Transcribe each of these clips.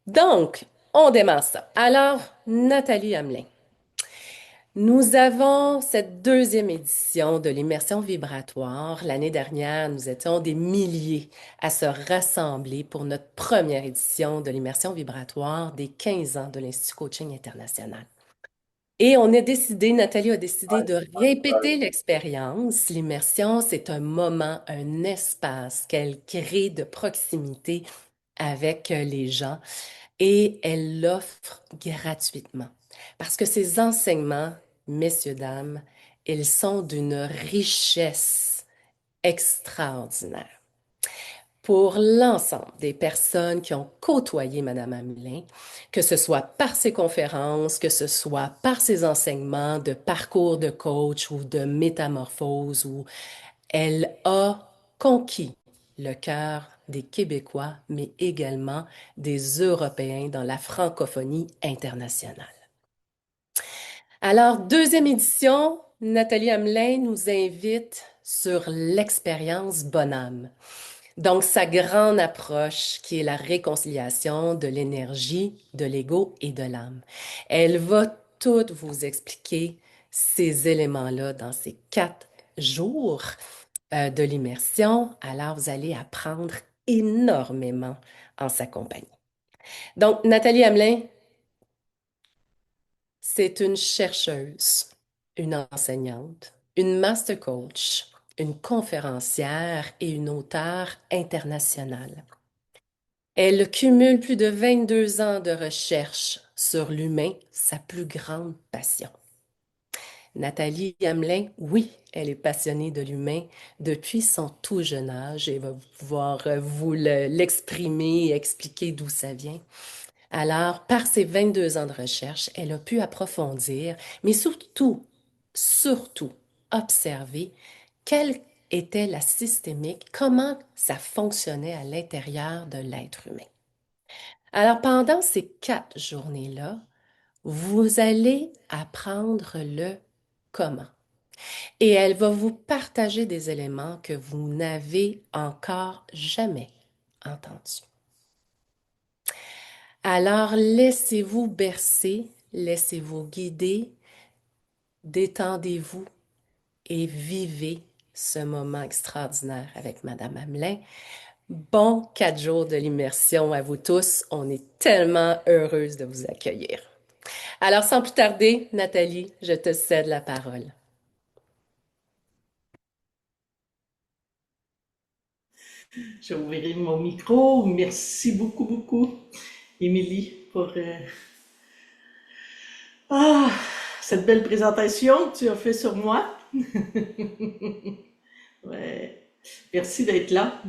Donc, on démarre ça. Alors, Nathalie Hamelin, nous avons cette deuxième édition de l'immersion vibratoire. L'année dernière, nous étions des milliers à se rassembler pour notre première édition de l'immersion vibratoire des 15 ans de l'Institut Coaching International. Et on a décidé, Nathalie a décidé de répéter l'expérience. L'immersion, c'est un moment, un espace qu'elle crée de proximité avec les gens et elle l'offre gratuitement. Parce que ces enseignements, messieurs, dames, ils sont d'une richesse extraordinaire. Pour l'ensemble des personnes qui ont côtoyé Madame Hamelin, que ce soit par ses conférences, que ce soit par ses enseignements de parcours de coach ou de métamorphose, où elle a conquis le cœur des Québécois, mais également des Européens dans la francophonie internationale. Alors, deuxième édition, Nathalie Hamelin nous invite sur l'expérience Bonhomme. Donc, sa grande approche qui est la réconciliation de l'énergie, de l'ego et de l'âme. Elle va tout vous expliquer ces éléments-là dans ces 4 jours de l'immersion. Alors, vous allez apprendre énormément en sa compagnie. Donc, Nathalie Hamelin, c'est une chercheuse, une enseignante, une master coach, une conférencière et une auteure internationale. Elle cumule plus de 22 ans de recherche sur l'humain, sa plus grande passion. Nathalie Hamelin, oui, elle est passionnée de l'humain depuis son tout jeune âge et va pouvoir vous l'exprimer et expliquer d'où ça vient. Alors, par ses 22 ans de recherche, elle a pu approfondir, mais surtout, observer quelle était la systémique, comment ça fonctionnait à l'intérieur de l'être humain. Alors, pendant ces 4 journées-là, vous allez apprendre le comment. Et elle va vous partager des éléments que vous n'avez encore jamais entendus. Alors, laissez-vous bercer, laissez-vous guider, détendez-vous et vivez ce moment extraordinaire avec Madame Hamelin. Bon 4 jours de l'immersion à vous tous. On est tellement heureuse de vous accueillir. Alors, sans plus tarder, Nathalie, je te cède la parole. Je vais ouvrir mon micro. Merci beaucoup, beaucoup, Émilie, pour ah, cette belle présentation que tu as fait sur moi. Ouais. Merci d'être là,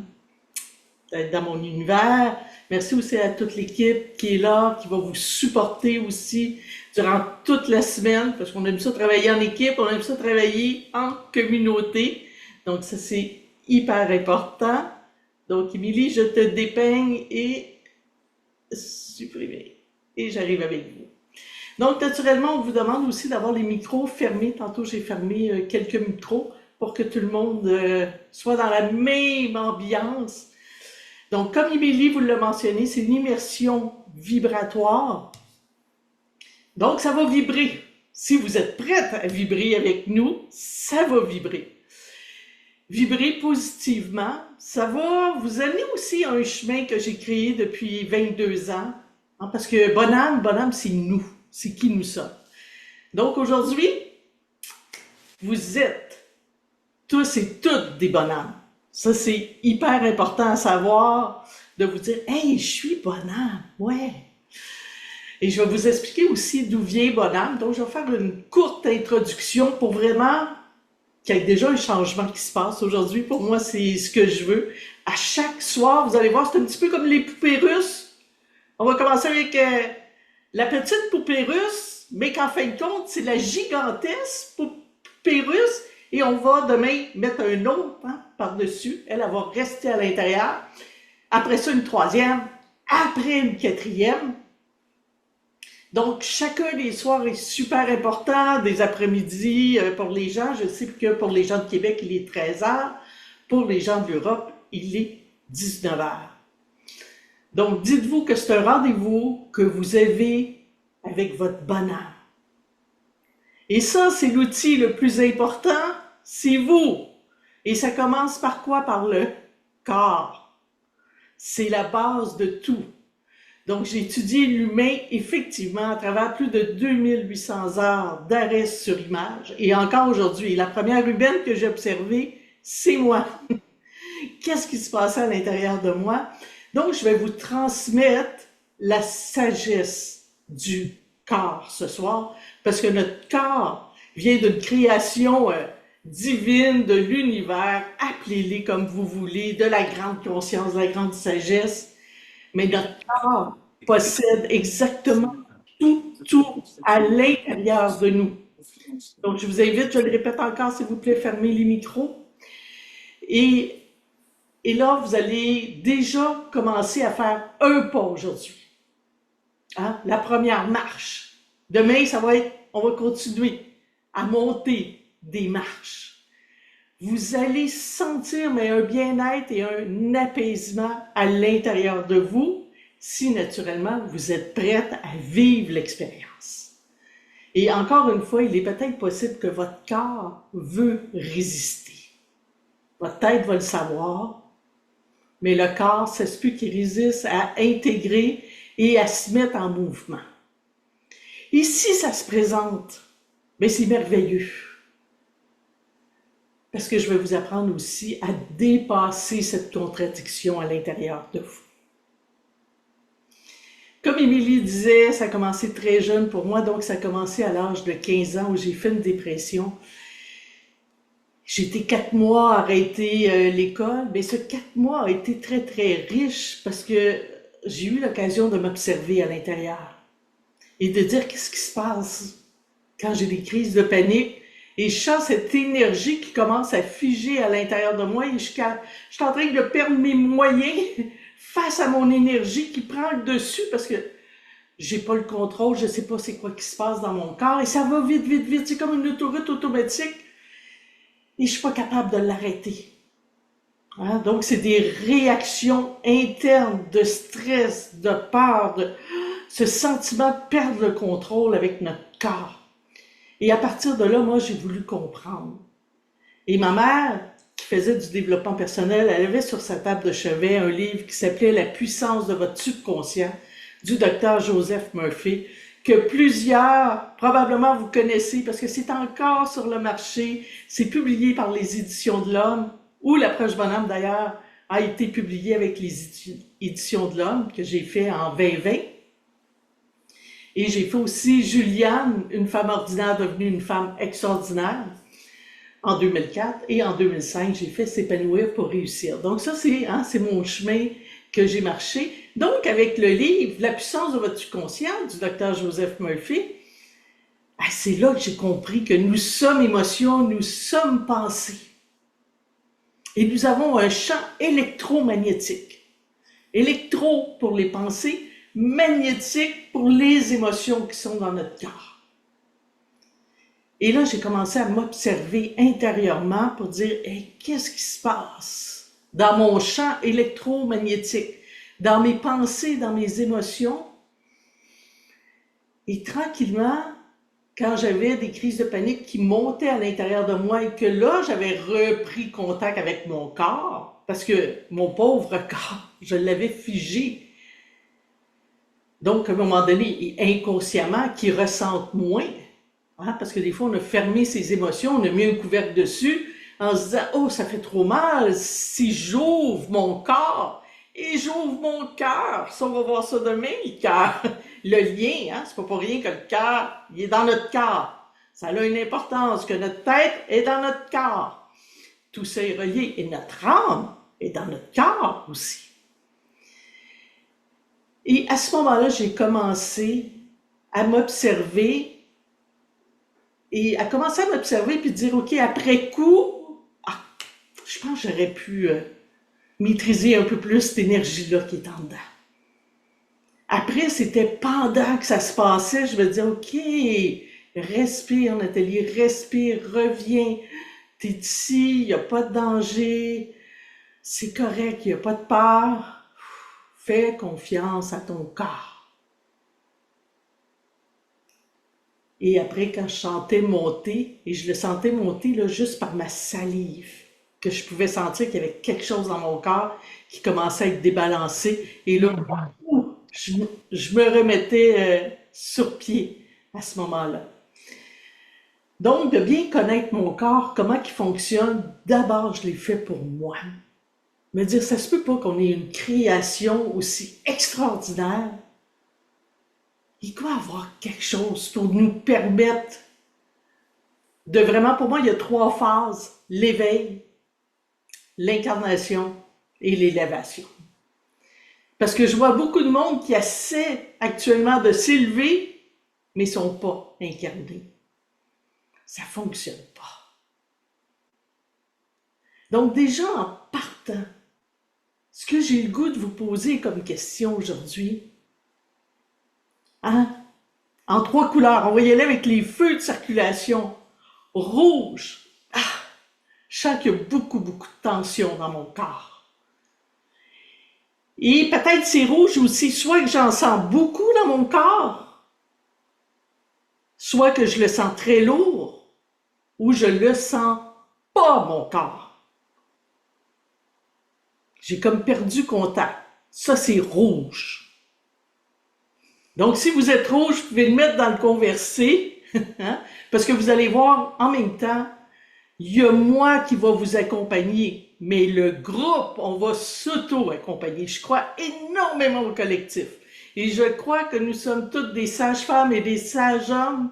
d'être dans mon univers. Merci aussi à toute l'équipe qui est là, qui va vous supporter aussi durant toute la semaine, parce qu'on aime ça travailler en équipe, on aime ça travailler en communauté. Donc ça, c'est hyper important. Donc, Émilie, je te dépeigne et supprimer. Et j'arrive avec vous. Donc, naturellement, on vous demande aussi d'avoir les micros fermés. Tantôt, j'ai fermé quelques micros pour que tout le monde soit dans la même ambiance. Donc, comme Émilie vous l'a mentionné, c'est une immersion vibratoire. Donc, ça va vibrer. Si vous êtes prête à vibrer avec nous, ça va vibrer. Vibrer positivement, ça va vous amener aussi à un chemin que j'ai créé depuis 22 ans. Hein, parce que bonhomme, c'est nous. C'est qui nous sommes. Donc aujourd'hui, vous êtes tous et toutes des bonhommes. Ça, c'est hyper important à savoir, de vous dire, hey, je suis bonhomme, ouais. Et je vais vous expliquer aussi d'où vient bonhomme. Donc, je vais faire une courte introduction pour vraiment qu'il y ait déjà un changement qui se passe aujourd'hui. Pour moi, c'est ce que je veux. À chaque soir, vous allez voir, c'est un petit peu comme les poupées russes. On va commencer avec la petite poupée russe, mais qu'en fin de compte, c'est la gigantesque poupée russe. Et on va demain mettre un autre par-dessus. Elle va rester à l'intérieur. Après ça, une troisième. Après, une quatrième. Donc, chacun des soirs est super important. Des après-midi pour les gens. Je sais que pour les gens de Québec, il est 13 heures. Pour les gens de l'Europe, il est 19 heures. Donc, dites-vous que c'est un rendez-vous que vous avez avec votre bonheur. Et ça, c'est l'outil le plus important, c'est vous. Et ça commence par quoi? Par le corps. C'est la base de tout. Donc, j'ai étudié l'humain, effectivement, à travers plus de 2800 heures d'arrêt sur image. Et encore aujourd'hui, la première humaine que j'ai observée, c'est moi. Qu'est-ce qui se passait à l'intérieur de moi? Donc, je vais vous transmettre la sagesse du corps ce soir, parce que notre corps vient d'une création divine de l'univers, appelez-les comme vous voulez, de la grande conscience, de la grande sagesse, mais notre corps possède exactement tout à l'intérieur de nous. Donc, je vous invite, je le répète encore, s'il vous plaît, fermez les micros. Et là, vous allez déjà commencer à faire un pas aujourd'hui. Hein? La première marche. Demain, ça va être, on va continuer à monter des marches. Vous allez sentir mais un bien-être et un apaisement à l'intérieur de vous si naturellement vous êtes prête à vivre l'expérience. Et encore une fois, il est peut-être possible que votre corps veut résister. Votre tête va le savoir, mais le corps, ça se peut qu'il résiste à intégrer et à se mettre en mouvement. Et si ça se présente, bien c'est merveilleux. Parce que je vais vous apprendre aussi à dépasser cette contradiction à l'intérieur de vous. Comme Émilie disait, ça a commencé très jeune pour moi, donc ça a commencé à l'âge de 15 ans où j'ai fait une dépression. J'ai été 4 mois à arrêter l'école, mais ce 4 mois a été très, très riche parce que j'ai eu l'occasion de m'observer à l'intérieur et de dire qu'est-ce qui se passe quand j'ai des crises de panique et je sens cette énergie qui commence à figer à l'intérieur de moi et je suis en train de perdre mes moyens face à mon énergie qui prend le dessus parce que j'ai pas le contrôle, je sais pas c'est quoi qui se passe dans mon corps et ça va vite, vite, vite, c'est comme une autoroute automatique. Et je suis pas capable de l'arrêter. Hein? Donc, c'est des réactions internes de stress, de peur, de ce sentiment de perdre le contrôle avec notre corps. Et à partir de là, moi, j'ai voulu comprendre. Et ma mère, qui faisait du développement personnel, elle avait sur sa table de chevet un livre qui s'appelait « La puissance de votre subconscient » du docteur Joseph Murphy, que plusieurs, probablement vous connaissez parce que c'est encore sur le marché, c'est publié par les Éditions de l'Homme, ou L'Approche Bonhomme d'ailleurs a été publié avec les Éditions de l'Homme, que j'ai fait en 2020. Et j'ai fait aussi Juliane, une femme ordinaire devenue une femme extraordinaire, en 2004. Et en 2005, j'ai fait S'épanouir pour réussir. Donc ça, c'est mon chemin que j'ai marché. Donc, avec le livre « La puissance de votre subconscient » du docteur Joseph Murphy, c'est là que j'ai compris que nous sommes émotions, nous sommes pensées. Et nous avons un champ électromagnétique. Électro pour les pensées, magnétique pour les émotions qui sont dans notre corps. Et là, j'ai commencé à m'observer intérieurement pour dire hey, qu'est-ce qui se passe dans mon champ électromagnétique, dans mes pensées, dans mes émotions. Et tranquillement, quand j'avais des crises de panique qui montaient à l'intérieur de moi et que là, j'avais repris contact avec mon corps, parce que mon pauvre corps, je l'avais figé. Donc, à un moment donné, et inconsciemment, qui ressentent moins, hein, parce que des fois, on a fermé ses émotions, on a mis un couvercle dessus, en se disant « Oh, ça fait trop mal, si j'ouvre mon corps et j'ouvre mon cœur. » Ça, on va voir ça demain, le cœur. Le lien, hein, c'est pas pour rien que le cœur, il est dans notre corps. Ça a une importance, que notre tête est dans notre corps. Tout ça est relié. Et notre âme est dans notre corps aussi. Et à ce moment-là, j'ai commencé à m'observer et à commencer à m'observer puis dire, OK, après coup, je pense que j'aurais pu maîtriser un peu plus cette énergie-là qui est en dedans. Après, c'était pendant que ça se passait, je me disais, OK, respire Nathalie, respire, reviens, t'es ici, il n'y a pas de danger, c'est correct, il n'y a pas de peur. Fais confiance à ton corps. Et après, quand je sentais monter, et je le sentais monter là, juste par ma salive, que je pouvais sentir qu'il y avait quelque chose dans mon corps qui commençait à être débalancé. Et là, je me remettais sur pied à ce moment-là. Donc, de bien connaître mon corps, comment il fonctionne, d'abord, je l'ai fait pour moi. Me dire, ça se peut pas qu'on ait une création aussi extraordinaire. Il doit y avoir quelque chose pour nous permettre de vraiment, pour moi, il y a 3 phases: l'éveil, l'incarnation et l'élévation. Parce que je vois beaucoup de monde qui essaie actuellement de s'élever, mais ne sont pas incarnés. Ça ne fonctionne pas. Donc déjà, en partant, ce que j'ai le goût de vous poser comme question aujourd'hui, hein? En 3 couleurs, on va y aller avec les feux de circulation. Rouge, je sens qu'il y a beaucoup, beaucoup de tension dans mon corps. Et peut-être c'est rouge aussi, soit que j'en sens beaucoup dans mon corps, soit que je le sens très lourd, ou je le sens pas, mon corps. J'ai comme perdu contact. Ça, c'est rouge. Donc, si vous êtes rouge, vous pouvez le mettre dans le conversé, hein, parce que vous allez voir en même temps, il y a moi qui va vous accompagner, mais le groupe, on va s'auto-accompagner. Je crois énormément au collectif. Et je crois que nous sommes toutes des sages-femmes et des sages-hommes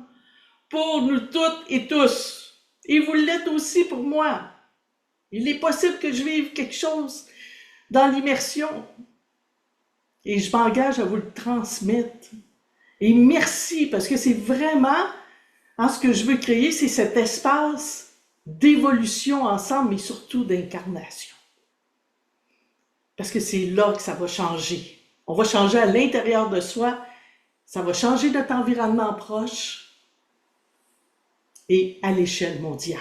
pour nous toutes et tous. Et vous l'êtes aussi pour moi. Il est possible que je vive quelque chose dans l'immersion. Et je m'engage à vous le transmettre. Et merci, parce que c'est vraiment, ce que je veux créer, c'est cet espace d'évolution ensemble, mais surtout d'incarnation. Parce que c'est là que ça va changer. On va changer à l'intérieur de soi, ça va changer notre environnement proche et à l'échelle mondiale.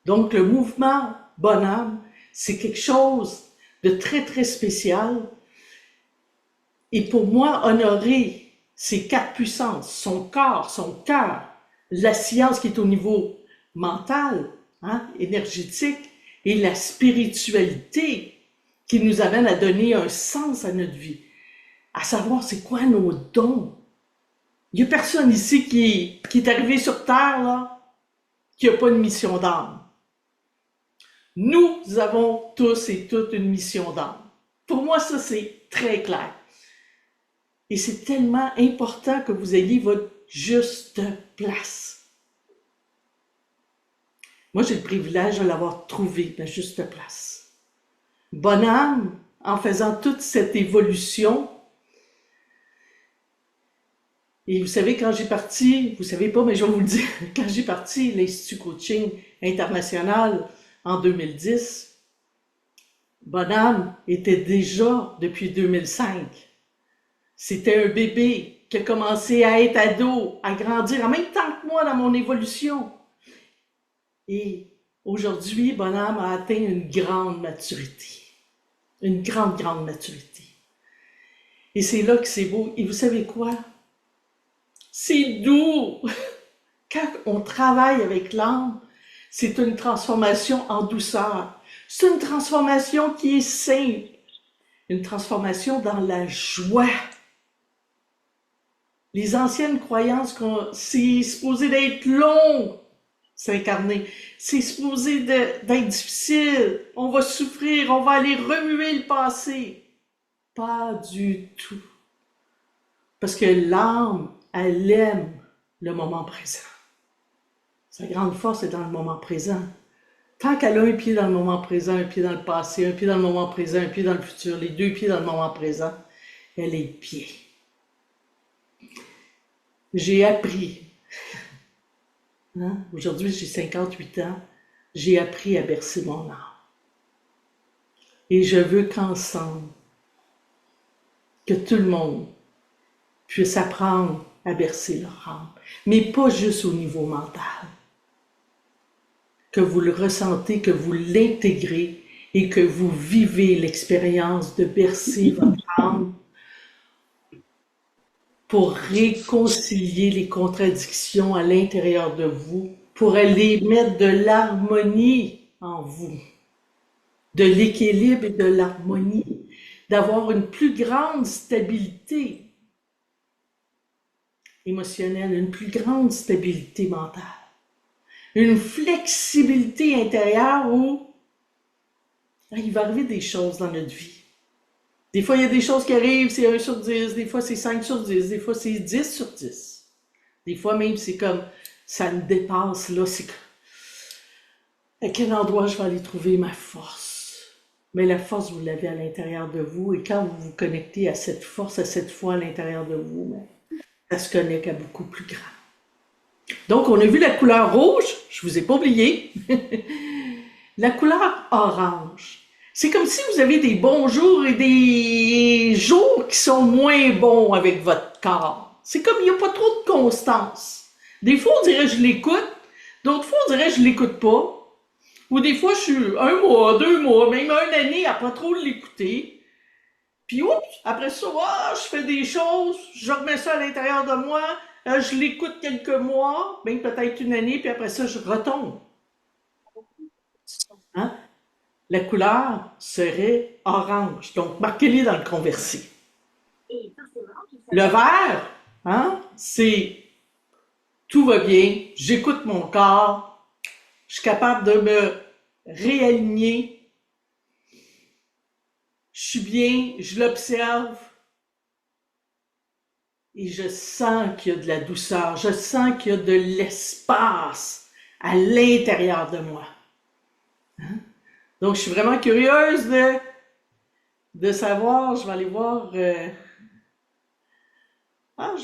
Donc le mouvement Bonhomme, c'est quelque chose de très, très spécial. Et pour moi, honorer ces 4 puissances, son corps, son cœur, la science qui est au niveau mental, hein, énergétique, et la spiritualité qui nous amène à donner un sens à notre vie, à savoir c'est quoi nos dons. Il n'y a personne ici qui est arrivé sur Terre, là, qui n'a pas une mission d'âme. Nous avons tous et toutes une mission d'âme. Pour moi, ça, c'est très clair. Et c'est tellement important que vous ayez votre juste place. Moi, j'ai le privilège de l'avoir trouvé, ma juste place. Bonhomme, en faisant toute cette évolution, et vous savez, quand j'ai parti, vous savez pas, mais je vais vous le dire, quand j'ai parti l'Institut Coaching International en 2010, Bonhomme était déjà depuis 2005. C'était un bébé qui a commencé à être ado, à grandir en même temps que moi dans mon évolution. Et aujourd'hui, Bonhomme a atteint une grande maturité. Une grande, grande maturité. Et c'est là que c'est beau. Et vous savez quoi? C'est doux! Quand on travaille avec l'âme, c'est une transformation en douceur. C'est une transformation qui est simple. Une transformation dans la joie. Les anciennes croyances, c'est supposé d'être long, s'incarner. C'est supposé d'être difficile. On va souffrir, on va aller remuer le passé. Pas du tout. Parce que l'âme, elle aime le moment présent. Sa grande force est dans le moment présent. Tant qu'elle a un pied dans le moment présent, un pied dans le passé, un pied dans le moment présent, un pied dans le futur, les 2 pieds dans le moment présent, elle est le pied. J'ai appris, hein? Aujourd'hui j'ai 58 ans, j'ai appris à bercer mon âme. Et je veux qu'ensemble, que tout le monde puisse apprendre à bercer leur âme, mais pas juste au niveau mental. Que vous le ressentez, que vous l'intégrez et que vous vivez l'expérience de bercer votre âme pour réconcilier les contradictions à l'intérieur de vous, pour aller mettre de l'harmonie en vous, de l'équilibre et de l'harmonie, d'avoir une plus grande stabilité émotionnelle, une plus grande stabilité mentale, une flexibilité intérieure où il va arriver des choses dans notre vie. Des fois, il y a des choses qui arrivent, c'est 1/10, des fois c'est 5/10, des fois c'est 10/10. Des fois même, c'est comme, ça me dépasse, là, c'est à quel endroit je vais aller trouver ma force. Mais la force, vous l'avez à l'intérieur de vous, et quand vous vous connectez à cette force, à cette foi à l'intérieur de vous, ça se connecte à beaucoup plus grand. Donc, on a vu la couleur rouge, je vous ai pas oublié. La couleur orange. C'est comme si vous avez des bons jours et des jours qui sont moins bons avec votre corps. C'est comme il n'y a pas trop de constance. Des fois, on dirait que je l'écoute, d'autres fois, on dirait que je l'écoute pas. Ou des fois, je suis 1 mois, 2 mois, même 1 année à pas trop l'écouter. Puis, oups, après ça, je fais des choses, je remets ça à l'intérieur de moi, je l'écoute quelques mois, même peut-être 1 année, puis après ça, je retombe. Hein? La couleur serait orange. Donc, marquez-les dans le conversi. Le vert, hein, c'est tout va bien, j'écoute mon corps, je suis capable de me réaligner, je suis bien, je l'observe et je sens qu'il y a de la douceur, je sens qu'il y a de l'espace à l'intérieur de moi. Hein? Donc, je suis vraiment curieuse de savoir, je vais aller voir... je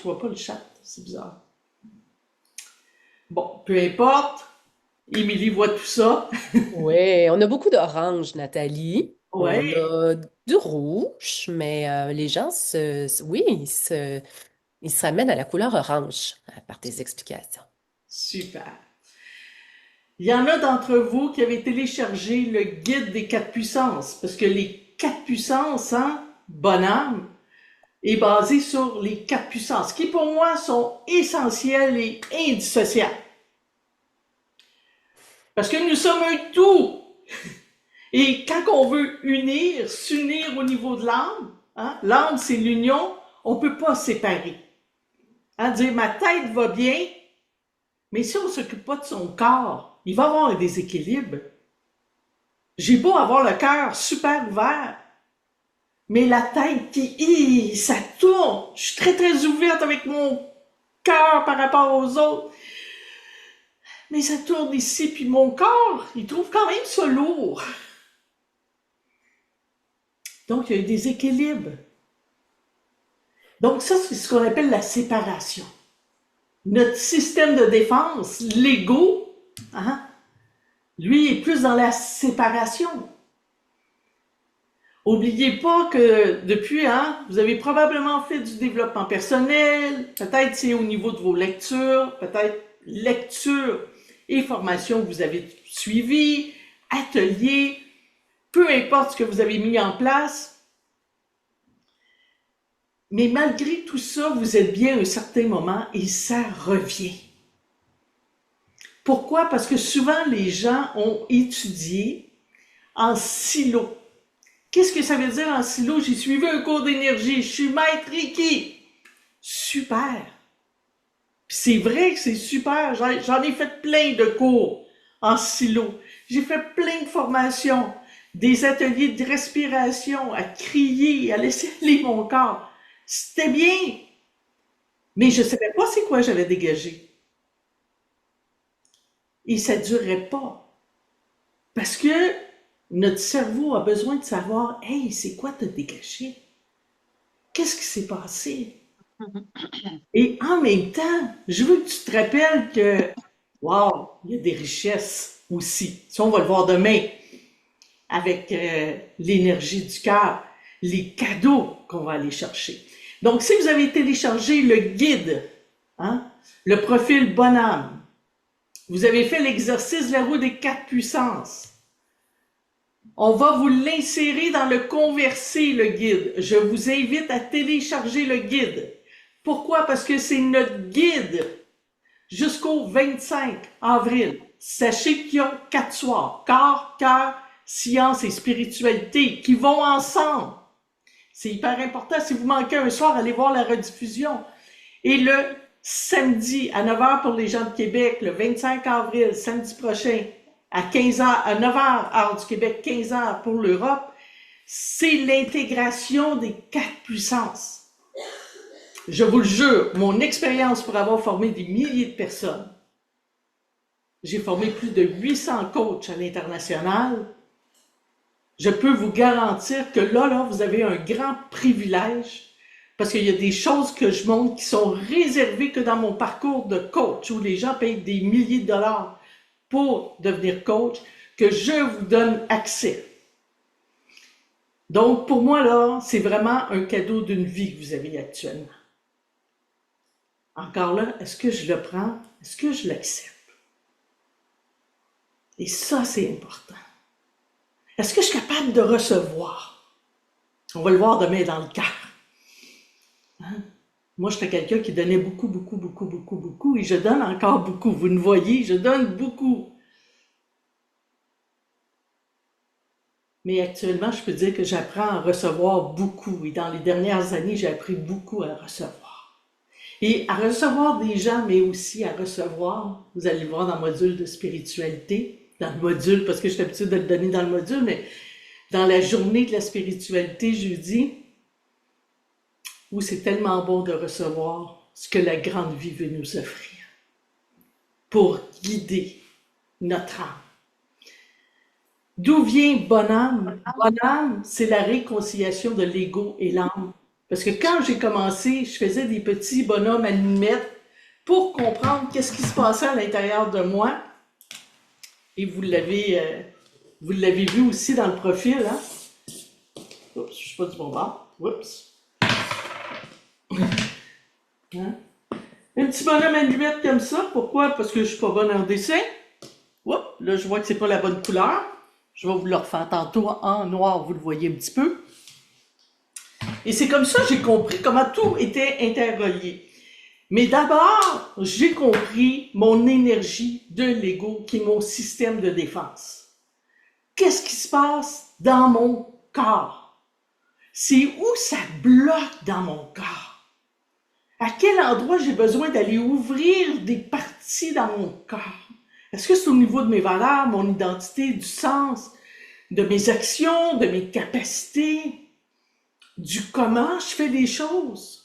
vois pas le chat, c'est bizarre. Bon, peu importe, Émilie voit tout ça. Oui, on a beaucoup d'orange, Nathalie. On Ouais, a du rouge, mais les gens oui, ils se ramènent à la couleur orange par tes explications. super. Il y en a d'entre vous qui avaient téléchargé le guide des 4 puissances, parce que les 4 puissances, hein, bonne âme, est basé sur les 4 puissances, qui pour moi sont essentielles et indissociables. Parce que nous sommes un tout. Et quand on veut s'unir au niveau de l'âme, hein, l'âme c'est l'union, on ne peut pas séparer. Hein, dire ma tête va bien, mais si on ne s'occupe pas de son corps, il va y avoir un déséquilibre. J'ai beau avoir le cœur super ouvert, mais la tête qui, ça tourne. Je suis très, très ouverte avec mon cœur par rapport aux autres. Mais ça tourne ici, puis mon corps, il trouve quand même ça lourd. Donc, il y a un déséquilibre. Donc, ça, c'est ce qu'on appelle la séparation. Notre système de défense, l'ego, hein, lui, est plus dans la séparation. Oubliez pas que depuis, hein, vous avez probablement fait du développement personnel, peut-être c'est au niveau de vos lectures, peut-être lecture et formation que vous avez suivi, ateliers, peu importe ce que vous avez mis en place. Mais malgré tout ça, vous êtes bien à un certain moment et ça revient. Pourquoi? Parce que souvent les gens ont étudié en silo. Qu'est-ce que ça veut dire en silo? J'ai suivi un cours d'énergie, je suis maître Reiki. Super. C'est vrai que c'est super. J'en ai fait plein de cours en silo. J'ai fait plein de formations, des ateliers de respiration, à crier, à laisser aller mon corps. C'était bien, mais je ne savais pas c'est quoi j'avais dégagé. Et ça ne durait pas. Parce que notre cerveau a besoin de savoir, hey, c'est quoi t'as dégagé? Qu'est-ce qui s'est passé? Et en même temps, je veux que tu te rappelles que, wow, il y a des richesses aussi. Si on va le voir demain, avec l'énergie du cœur, les cadeaux qu'on va aller chercher. Donc, si vous avez téléchargé le guide, hein, le profil bonhomme, vous avez fait l'exercice de la roue des 4 puissances, on va vous l'insérer dans le converser, le guide. Je vous invite à télécharger le guide. Pourquoi? Parce que c'est notre guide jusqu'au 25 avril. Sachez qu'il y a 4 soirs, corps, cœur, science et spiritualité, qui vont ensemble. C'est hyper important. Si vous manquez un soir, allez voir la rediffusion. Et le samedi à 9 h pour les gens de Québec, le 25 avril, samedi prochain, à 15 h, à 9 h, heure du Québec, 15 h pour l'Europe, c'est l'intégration des 4 puissances. Je vous le jure, mon expérience pour avoir formé des milliers de personnes, j'ai formé plus de 800 coachs à l'international, je peux vous garantir que là, vous avez un grand privilège parce qu'il y a des choses que je montre qui sont réservées que dans mon parcours de coach où les gens payent des milliers de dollars pour devenir coach, que je vous donne accès. Donc, pour moi, là, c'est vraiment un cadeau d'une vie que vous avez actuellement. Encore là, est-ce que je le prends? Est-ce que je l'accepte? Et ça, c'est important. Est-ce que je suis capable de recevoir? On va le voir demain dans le cœur. Hein? Moi, j'étais quelqu'un qui donnait beaucoup, et je donne encore beaucoup. Vous me voyez, je donne beaucoup. Mais actuellement, je peux dire que j'apprends à recevoir beaucoup. Et dans les dernières années, j'ai appris beaucoup à recevoir. Et à recevoir des gens, mais aussi à recevoir, vous allez le voir dans le module de spiritualité, dans le module, parce que je suis habituée de le donner dans le module, mais dans la journée de la spiritualité, jeudi, où c'est tellement bon de recevoir ce que la grande vie veut nous offrir pour guider notre âme. D'où vient bonne âme? Bonne âme, c'est la réconciliation de l'ego et l'âme. Parce que quand j'ai commencé, je faisais des petits bonhommes allumettes pour comprendre qu'est-ce qui se passait à l'intérieur de moi. Et vous l'avez vu aussi dans le profil, hein? Oups, je suis pas du bon bord. Oups. Hein? Un petit bonhomme allumette comme ça. Pourquoi? Parce que je suis pas bonne en dessin. Oups, là, je vois que c'est pas la bonne couleur. Je vais vous le refaire tantôt en noir, vous le voyez un petit peu. Et c'est comme ça que j'ai compris comment tout était interrelié. Mais d'abord, j'ai compris mon énergie de l'ego, qui est mon système de défense. Qu'est-ce qui se passe dans mon corps? C'est où ça bloque dans mon corps? À quel endroit j'ai besoin d'aller ouvrir des parties dans mon corps? Est-ce que c'est au niveau de mes valeurs, mon identité, du sens, de mes actions, de mes capacités, du comment je fais les choses?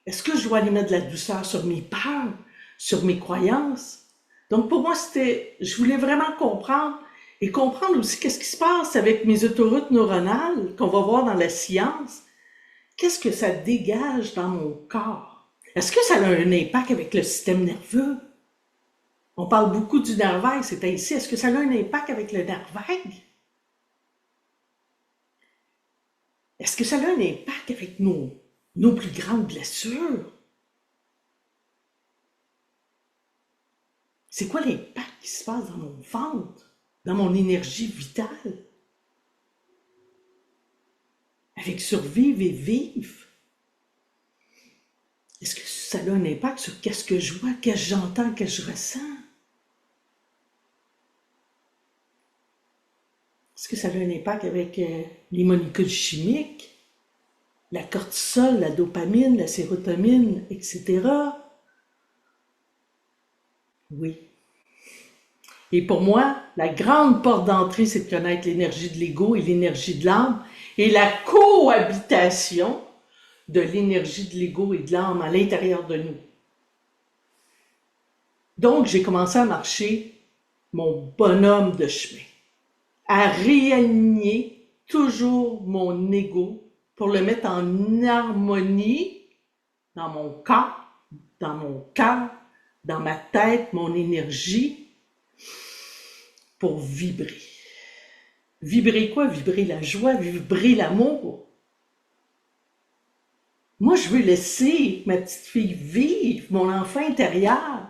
Est-ce que je dois aller mettre de la douceur sur mes peurs, sur mes croyances? Donc pour moi, je voulais vraiment comprendre et comprendre aussi qu'est-ce qui se passe avec mes autoroutes neuronales qu'on va voir dans la science. Qu'est-ce que ça dégage dans mon corps? Est-ce que ça a un impact avec le système nerveux? On parle beaucoup du nerf vague, c'est ainsi. Est-ce que ça a un impact avec le nerf vague? Est-ce que ça a un impact avec nos plus grandes blessures? C'est quoi l'impact qui se passe dans mon ventre, dans mon énergie vitale? Avec survivre et vivre? Est-ce que ça a un impact sur qu'est-ce que je vois, qu'est-ce que j'entends, qu'est-ce que je ressens? Est-ce que ça a un impact avec les molécules chimiques, la cortisol, la dopamine, la sérotonine, etc.? Oui. Et pour moi, la grande porte d'entrée, c'est de connaître l'énergie de l'ego et l'énergie de l'âme et la cohabitation de l'énergie de l'ego et de l'âme à l'intérieur de nous. Donc, j'ai commencé à marcher mon bonhomme de chemin, à réaligner toujours mon ego pour le mettre en harmonie dans mon corps, dans mon cœur, dans ma tête, mon énergie, pour vibrer. Vibrer quoi? Vibrer la joie, vibrer l'amour. Moi, je veux laisser ma petite fille vivre, mon enfant intérieur.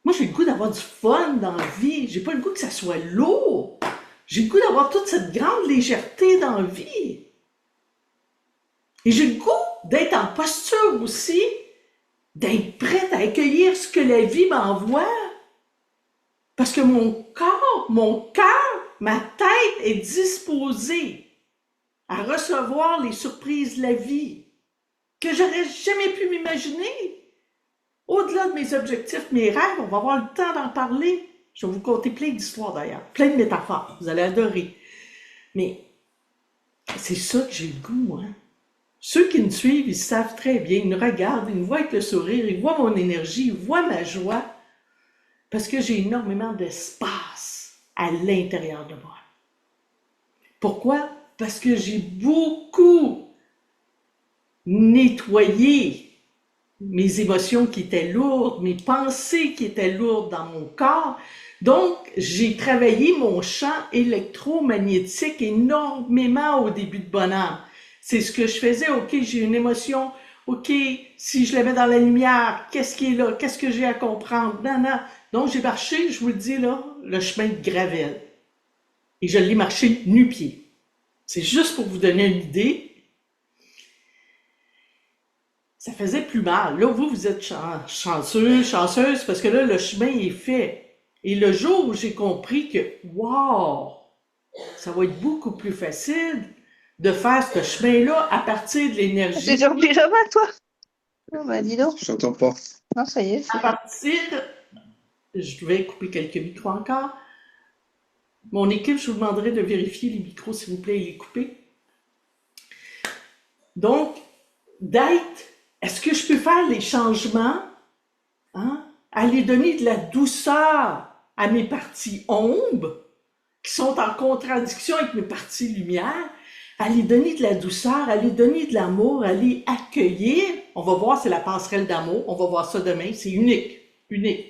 Moi, j'ai le goût d'avoir du fun dans la vie. J'ai pas le goût que ça soit lourd. J'ai le goût d'avoir toute cette grande légèreté dans la vie. Et j'ai le goût d'être en posture aussi, d'être prête à accueillir ce que la vie m'envoie. Parce que mon corps, mon cœur, ma tête est disposée à recevoir les surprises de la vie que j'aurais jamais pu m'imaginer. Au-delà de mes objectifs, mes rêves, on va avoir le temps d'en parler. Je vais vous conter plein d'histoires d'ailleurs, plein de métaphores, vous allez adorer. Mais c'est ça que j'ai le goût, hein. Ceux qui me suivent, ils savent très bien, ils me regardent, ils me voient avec le sourire, ils voient mon énergie, ils voient ma joie, parce que j'ai énormément d'espace à l'intérieur de moi. Pourquoi? Parce que j'ai beaucoup nettoyé mes émotions qui étaient lourdes, mes pensées qui étaient lourdes dans mon corps. Donc, j'ai travaillé mon champ électromagnétique énormément au début de bonheur. C'est ce que je faisais. OK, j'ai une émotion. OK, si je la mets dans la lumière, qu'est-ce qui est là? Qu'est-ce que j'ai à comprendre? Non, non. Donc, j'ai marché, je vous le dis là, le chemin de Gravelle. Et je l'ai marché nu-pied. C'est juste pour vous donner une idée. Ça faisait plus mal. Là, vous êtes chanceux, chanceuse, parce que là, le chemin est fait. Et le jour où j'ai compris que, wow, ça va être beaucoup plus facile de faire ce chemin-là à partir de l'énergie. T'es en pyjama, toi? Oh, bah, dis donc. Je t'entends pas. Non, ça y est. À partir, je vais couper quelques micros encore. Mon équipe, je vous demanderai de vérifier les micros, s'il vous plaît, et les couper. Donc, d'être, est-ce que je peux faire les changements, hein, aller donner de la douceur à mes parties ombres, qui sont en contradiction avec mes parties lumière, aller donner de la douceur, aller donner de l'amour, aller accueillir. On va voir, c'est la passerelle d'amour, on va voir ça demain, c'est unique, unique.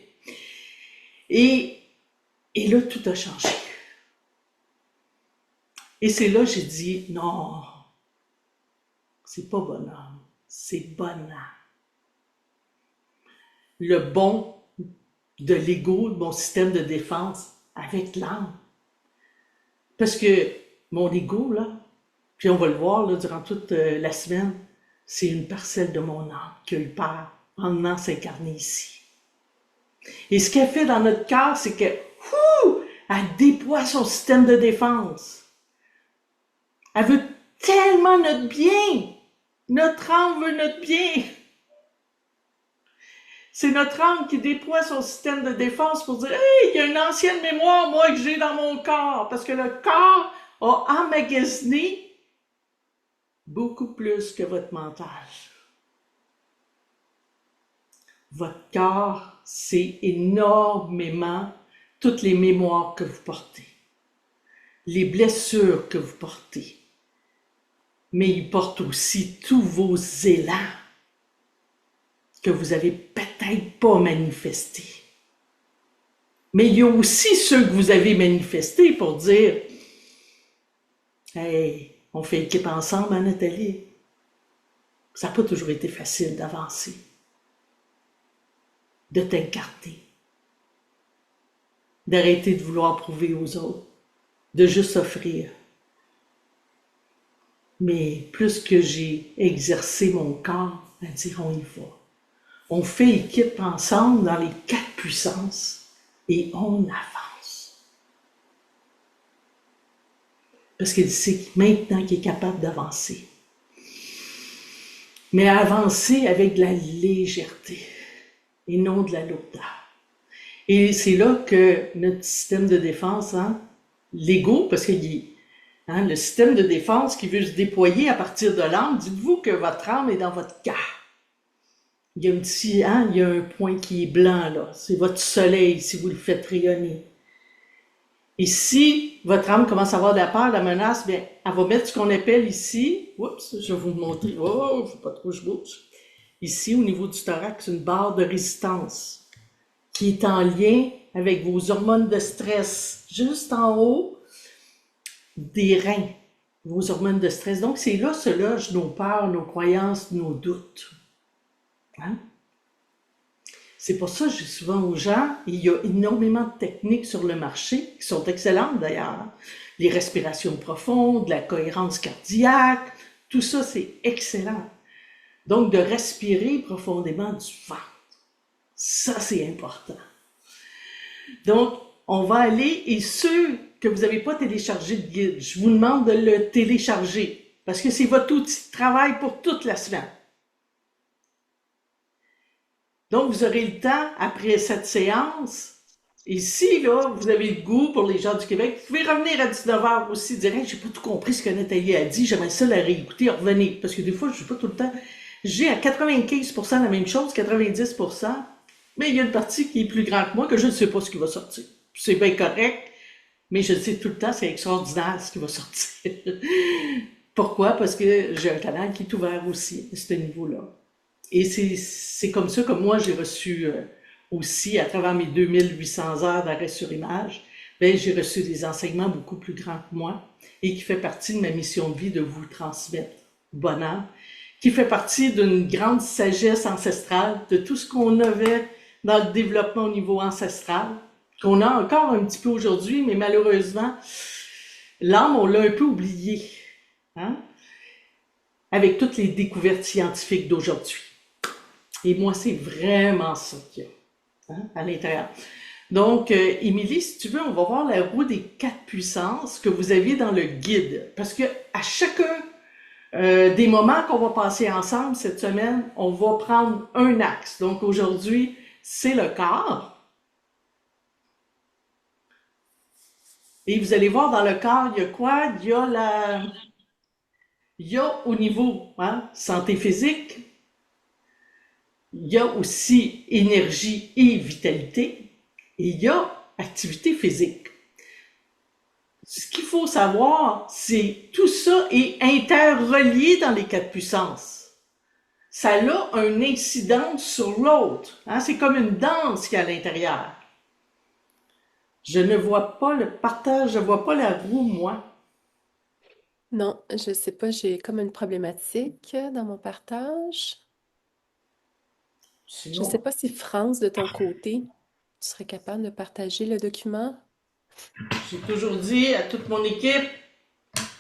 Et là, tout a changé. Et c'est là que j'ai dit, non, c'est pas bonhomme, c'est bonheur. Le bon de l'ego, de mon système de défense, avec l'âme. Parce que mon ego, là, puis on va le voir là, durant toute la semaine, c'est une parcelle de mon âme qui a eu peur en venant s'incarner ici. Et ce qu'elle fait dans notre cœur, c'est que, elle déploie son système de défense. Elle veut tellement notre bien. Notre âme veut notre bien. C'est notre âme qui déploie son système de défense pour dire « Hey, il y a une ancienne mémoire, moi, que j'ai dans mon corps. » Parce que le corps a emmagasiné beaucoup plus que votre mental. Votre corps, c'est énormément toutes les mémoires que vous portez, les blessures que vous portez. Mais il porte aussi tous vos élans que vous avez peut-être pas manifestés. Mais il y a aussi ceux que vous avez manifestés pour dire « Hey, on fait équipe ensemble, hein, Nathalie? » Ça n'a pas toujours été facile d'avancer, de t'incarner, d'arrêter de vouloir prouver aux autres, de juste offrir. Mais plus que j'ai exercé mon corps à dire on y va. On fait équipe ensemble dans les 4 puissances et on avance. Parce qu'il sait maintenant qu'il est capable d'avancer. Mais avancer avec de la légèreté et non de la lourdeur. Et c'est là que notre système de défense, hein, l'ego, parce qu'il est le système de défense qui veut se déployer à partir de l'âme, dites-vous que votre âme est dans votre cœur. Il y a il y a un point qui est blanc là, c'est votre soleil si vous le faites rayonner. Et si votre âme commence à avoir de la peur, de la menace, bien, elle va mettre ce qu'on appelle ici, oups, je vais vous montrer, oh, faut pas trop que je bouge. Ici, au niveau du thorax, une barre de résistance qui est en lien avec vos hormones de stress, juste en haut des reins, vos hormones de stress. Donc, c'est là se logent nos peurs, nos croyances, nos doutes. Hein? C'est pour ça que je dis souvent aux gens, il y a énormément de techniques sur le marché, qui sont excellentes d'ailleurs. Les respirations profondes, la cohérence cardiaque, tout ça c'est excellent. Donc, de respirer profondément du ventre. Ça, c'est important. Donc, on va aller, et ceux que vous n'avez pas téléchargé de guide, je vous demande de le télécharger, parce que c'est votre outil de travail pour toute la semaine. Donc, vous aurez le temps, après cette séance, et si, là, vous avez le goût pour les gens du Québec, vous pouvez revenir à 19h aussi, dire hey, « j'ai pas tout compris ce que Nathalie a dit, j'aimerais ça la réécouter, revenez. » Parce que des fois, je suis pas tout le temps... J'ai à 95% la même chose, 90%, mais il y a une partie qui est plus grande que moi, que je ne sais pas ce qui va sortir. C'est bien correct, mais je le sais tout le temps, c'est extraordinaire ce qui va sortir. Pourquoi? Parce que j'ai un canal qui est ouvert aussi à ce niveau-là. Et c'est comme ça que moi, j'ai reçu aussi, à travers mes 2800 heures d'arrêt sur image, ben, j'ai reçu des enseignements beaucoup plus grands que moi et qui fait partie de ma mission de vie de vous transmettre bonheur, qui fait partie d'une grande sagesse ancestrale, de tout ce qu'on avait dans le développement au niveau ancestral, qu'on a encore un petit peu aujourd'hui, mais malheureusement, l'âme, on l'a un peu oublié, hein? Avec toutes les découvertes scientifiques d'aujourd'hui. Et moi, c'est vraiment ça qu'il y a, hein, à l'intérieur. Donc, Émilie, si tu veux, on va voir la roue des 4 puissances que vous aviez dans le guide. Parce que à chacun des moments qu'on va passer ensemble cette semaine, on va prendre un axe. Donc, aujourd'hui, c'est le corps. Et vous allez voir, dans le corps, il y a quoi? Il y a au niveau santé physique, il y a aussi énergie et vitalité, et il y a activité physique. Ce qu'il faut savoir, c'est tout ça est interrelié dans les 4 puissances. Ça a un incidence sur l'autre. Hein? C'est comme une danse qui est à l'intérieur. Je ne vois pas le partage, je ne vois pas la roue, moi. Non, je sais pas, j'ai comme une problématique dans mon partage. Je ne sais Sinon, pas si France, de ton côté, tu serais capable de partager le document. j'ai toujours dit à toute mon équipe,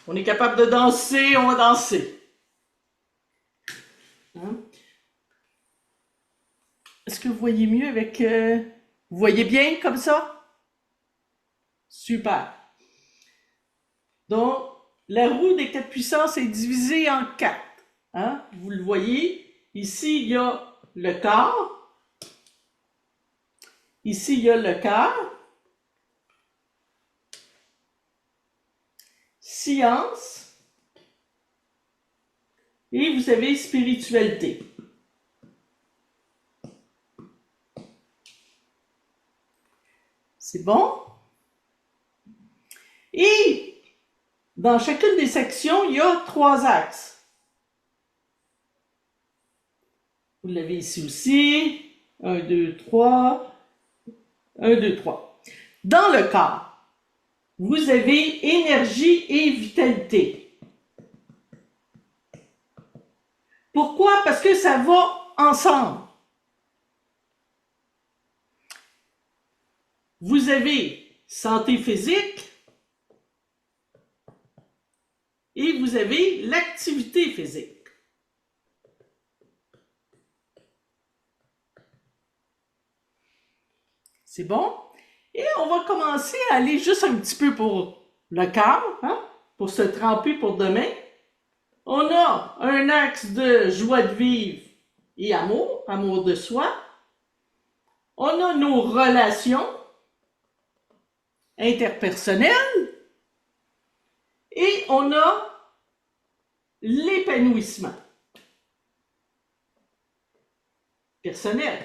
on est capable de danser, on va danser. Hein? Est-ce que vous voyez mieux avec... Vous voyez bien comme ça? Super. Donc, la roue des 4 puissances est divisée en 4. Hein? Vous le voyez. Ici, il y a le corps. Ici, il y a le cœur. Science. Et vous avez spiritualité. C'est bon? Et dans chacune des sections, il y a 3 axes. Vous l'avez ici aussi. 1, 2, 3. 1, 2, 3. Dans le corps, vous avez énergie et vitalité. Pourquoi? Parce que ça va ensemble. Vous avez santé physique et vous avez l'activité physique. C'est bon? Et on va commencer à aller juste un petit peu pour le cœur, hein, pour se tremper pour demain. On a un axe de joie de vivre et amour, amour de soi. On a nos relations interpersonnelles et on a l'épanouissement personnel.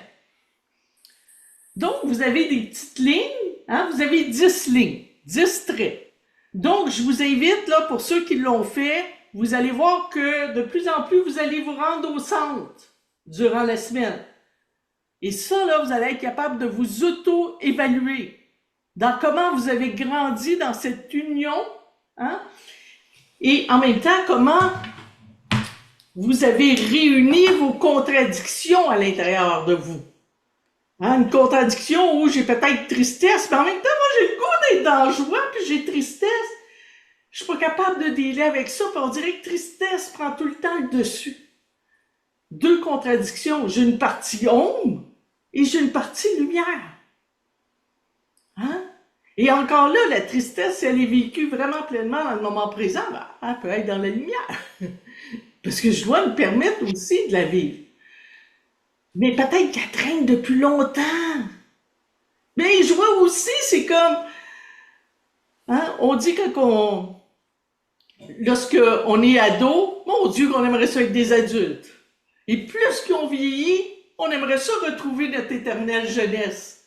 Donc, vous avez des petites lignes, hein, vous avez 10 lignes, 10 traits. Donc, je vous invite, là, pour ceux qui l'ont fait, vous allez voir que de plus en plus, vous allez vous rendre au centre durant la semaine. Et ça, là, vous allez être capable de vous auto-évaluer dans comment vous avez grandi dans cette union, hein, et en même temps, comment vous avez réuni vos contradictions à l'intérieur de vous. Hein, une contradiction où j'ai peut-être tristesse, mais en même temps, moi, j'ai le goût d'être dans la joie, puis j'ai tristesse. Je suis pas capable de dealer avec ça, puis on dirait que tristesse prend tout le temps le dessus. deux contradictions. J'ai une partie ombre et j'ai une partie lumière. Hein? Et encore là, la tristesse, si elle est vécue vraiment pleinement dans le moment présent, ben, elle peut être dans la lumière. Parce que je dois me permettre aussi de la vivre. Mais peut-être qu'elle traîne depuis longtemps. Mais je vois aussi, c'est comme, hein, on dit lorsque on est ado, mon Dieu, qu'on aimerait ça être des adultes. Et plus qu'on vieillit, on aimerait ça retrouver notre éternelle jeunesse.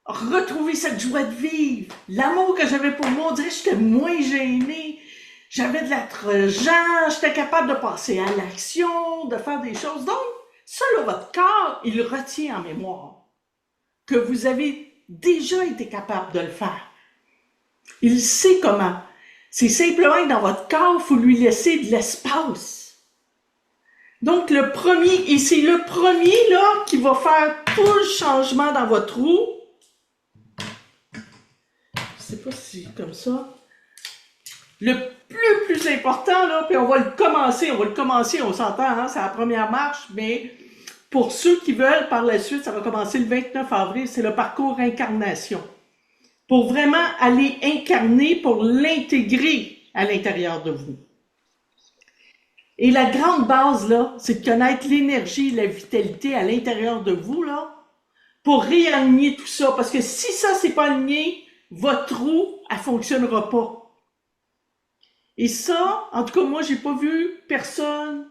Retrouver cette joie de vivre. L'amour que j'avais pour moi, on dirait que j'étais moins gênée. J'avais de l'argent, j'étais capable de passer à l'action, de faire des choses. Donc, ça, là, votre corps, il retient en mémoire que vous avez déjà été capable de le faire. Il sait comment. C'est simplement que dans votre corps, il faut lui laisser de l'espace. Donc, le premier, et c'est le premier, là, qui va faire tout le changement dans votre roue. Je sais pas si, comme ça. Le plus important, là, puis on va le commencer, on s'entend, hein, c'est la première marche, mais pour ceux qui veulent, par la suite, ça va commencer le 29 avril, c'est le parcours incarnation. Pour vraiment aller incarner, pour l'intégrer à l'intérieur de vous. Et la grande base, là, c'est de connaître l'énergie et la vitalité à l'intérieur de vous, là, pour réaligner tout ça. Parce que si ça, c'est pas aligné, votre roue, elle fonctionnera pas. Et ça, en tout cas, moi, j'ai pas vu personne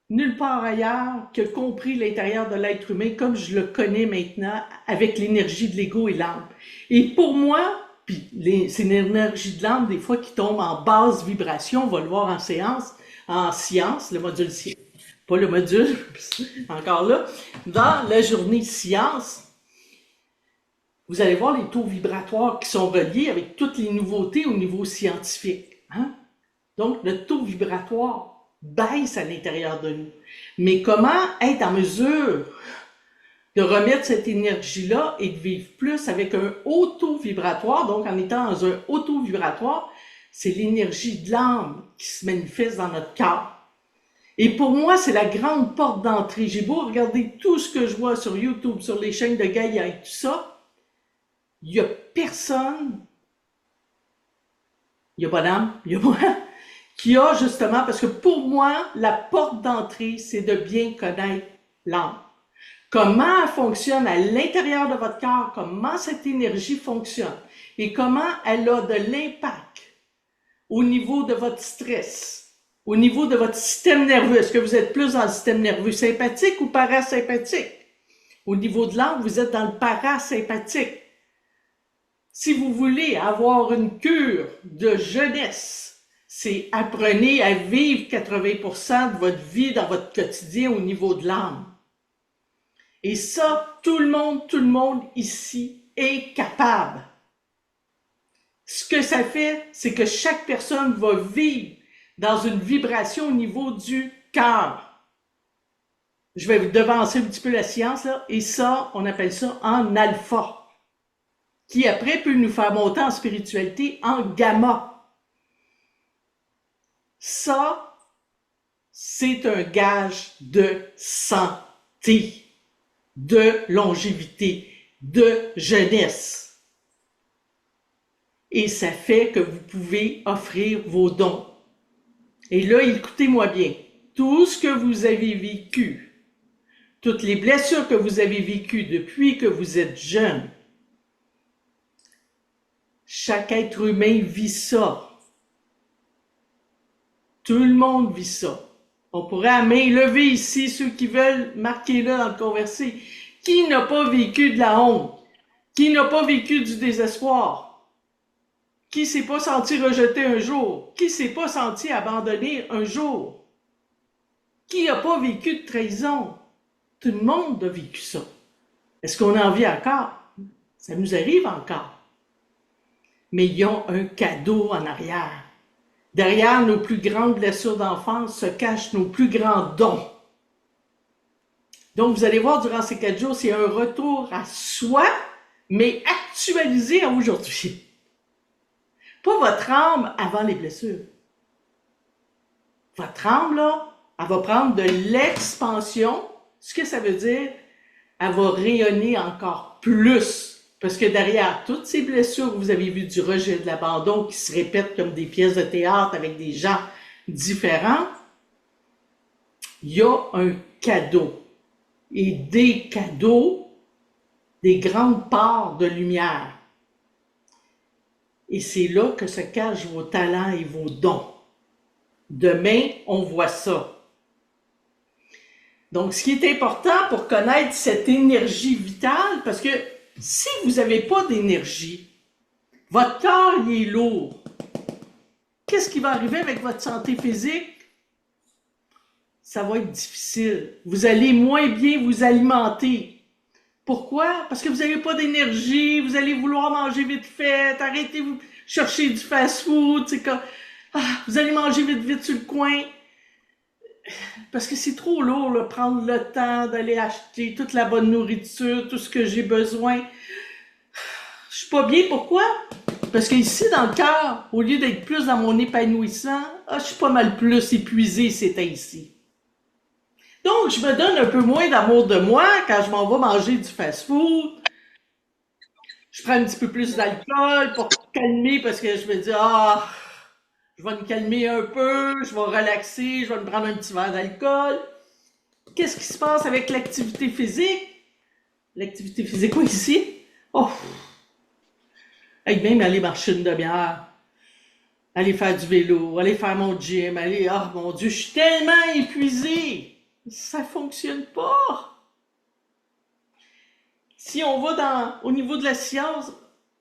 nulle part ailleurs qui a compris l'intérieur de l'être humain comme je le connais maintenant avec l'énergie de l'ego et l'âme. Et pour moi, puis c'est l'énergie de l'âme des fois qui tombe en basse vibration, on va le voir en séance, en science, le module science, pas le module, encore là, dans la journée science, vous allez voir les taux vibratoires qui sont reliés avec toutes les nouveautés au niveau scientifique. Hein? Donc, le taux vibratoire baisse à l'intérieur de nous. Mais comment être en mesure de remettre cette énergie-là et de vivre plus avec un haut taux vibratoire? Donc, en étant dans un haut taux vibratoire, c'est l'énergie de l'âme qui se manifeste dans notre corps. Et pour moi, c'est la grande porte d'entrée. J'ai beau regarder tout ce que je vois sur YouTube, sur les chaînes de Gaïa et tout ça, il n'y a personne, il n'y a pas d'âme, il y a moi, qui a justement, parce que pour moi, la porte d'entrée, c'est de bien connaître l'âme. Comment elle fonctionne à l'intérieur de votre corps, comment cette énergie fonctionne et comment elle a de l'impact au niveau de votre stress, au niveau de votre système nerveux. Est-ce que vous êtes plus dans le système nerveux sympathique ou parasympathique? Au niveau de l'âme, vous êtes dans le parasympathique. Si vous voulez avoir une cure de jeunesse, c'est apprenez à vivre 80% de votre vie dans votre quotidien au niveau de l'âme. Et ça, tout le monde ici est capable. Ce que ça fait, c'est que chaque personne va vivre dans une vibration au niveau du cœur. Je vais vous devancer un petit peu la science, là, et ça, on appelle ça en alpha, qui après peut nous faire monter en spiritualité en gamma. Ça, c'est un gage de santé, de longévité, de jeunesse. Et ça fait que vous pouvez offrir vos dons. Et là, écoutez-moi bien, tout ce que vous avez vécu, toutes les blessures que vous avez vécues depuis que vous êtes jeune, chaque être humain vit ça. Tout le monde vit ça. On pourrait à main levée ici, ceux qui veulent marquer là dans le conversé. Qui n'a pas vécu de la honte? Qui n'a pas vécu du désespoir? Qui s'est pas senti rejeté un jour? Qui s'est pas senti abandonné un jour? Qui n'a pas vécu de trahison? Tout le monde a vécu ça. Est-ce qu'on en vit encore? Ça nous arrive encore. Mais ils ont un cadeau en arrière. Derrière nos plus grandes blessures d'enfance se cachent nos plus grands dons. Donc, vous allez voir durant ces 4 jours, c'est un retour à soi, mais actualisé à aujourd'hui. Pas votre âme avant les blessures. Votre âme, là, Elle va prendre de l'expansion. Ce que ça veut dire, elle va rayonner encore plus. Parce que derrière toutes ces blessures, vous avez vu du rejet, de l'abandon qui se répètent comme des pièces de théâtre avec des gens différents, il y a un cadeau. Et des cadeaux, des grandes parts de lumière. Et c'est là que se cachent vos talents et vos dons. Demain, on voit ça. Donc, ce qui est important pour connaître cette énergie vitale, parce que si vous n'avez pas d'énergie, votre corps il est lourd. Qu'est-ce qui va arriver avec votre santé physique? Ça va être difficile. Vous allez moins bien vous alimenter. Pourquoi? Parce que vous n'avez pas d'énergie, vous allez vouloir manger vite fait, arrêtez de chercher du fast-food, c'est comme, vous allez manger vite vite sur le coin. Parce que c'est trop lourd, là, prendre le temps d'aller acheter toute la bonne nourriture, tout ce que j'ai besoin. Je suis pas bien, pourquoi? Parce que ici, dans le cœur, au lieu d'être plus dans mon épanouissant, je suis pas mal plus épuisé, c'était ici. Donc, je me donne un peu moins d'amour de moi quand je m'en vais manger du fast-food. Je prends un petit peu plus d'alcool pour calmer parce que je me dis, je vais me calmer un peu, je vais relaxer, je vais me prendre un petit verre d'alcool. Qu'est-ce qui se passe avec l'activité physique? L'activité physique, quoi, ici? Même aller marcher une demi-heure, aller faire du vélo, aller faire mon gym, mon Dieu, je suis tellement épuisée. Ça fonctionne pas. Si on va au niveau de la science,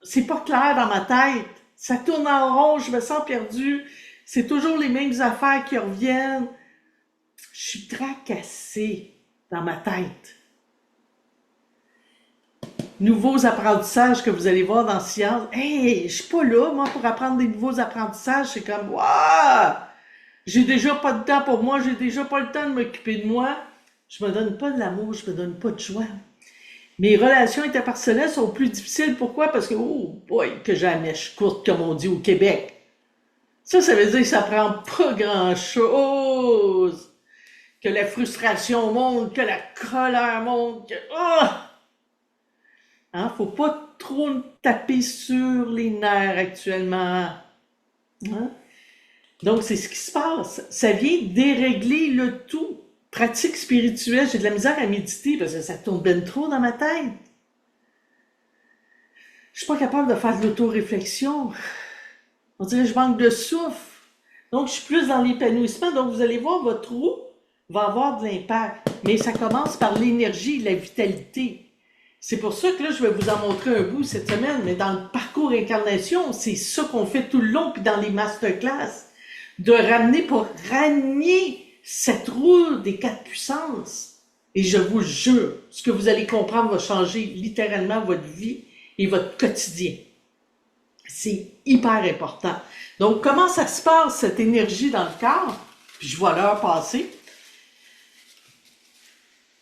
c'est pas clair dans ma tête. Ça tourne en rond, je me sens perdue. C'est toujours les mêmes affaires qui reviennent. Je suis tracassée dans ma tête. Nouveaux apprentissages que vous allez voir dans Science. Je suis pas là, moi, pour apprendre des nouveaux apprentissages. C'est comme, waouh! J'ai déjà pas de temps pour moi, j'ai déjà pas le temps de m'occuper de moi. Je me donne pas de l'amour, je me donne pas de joie. Mes relations interpersonnelles sont plus difficiles. Pourquoi? Parce que, que j'ai la mèche courte, comme on dit au Québec. Ça veut dire que ça prend pas grand-chose. Que la frustration monte, que la colère monte, que... Faut pas trop taper sur les nerfs actuellement. Donc, c'est ce qui se passe. Ça vient dérégler le tout. Pratique spirituelle, j'ai de la misère à méditer parce que ça tourne bien trop dans ma tête. Je suis pas capable de faire de l'auto-réflexion. On dirait que je manque de souffle. Donc, je suis plus dans l'épanouissement. Donc, vous allez voir, votre roue va avoir de l'impact. Mais ça commence par l'énergie, la vitalité. C'est pour ça que là, je vais vous en montrer un bout cette semaine. Mais dans le parcours incarnation, c'est ça qu'on fait tout le long, puis dans les masterclass. De ramener pour ranier cette roue des 4 puissances. Et je vous jure, ce que vous allez comprendre va changer littéralement votre vie et votre quotidien. C'est hyper important. Donc, comment ça se passe, cette énergie dans le corps? Puis je vois l'heure passer.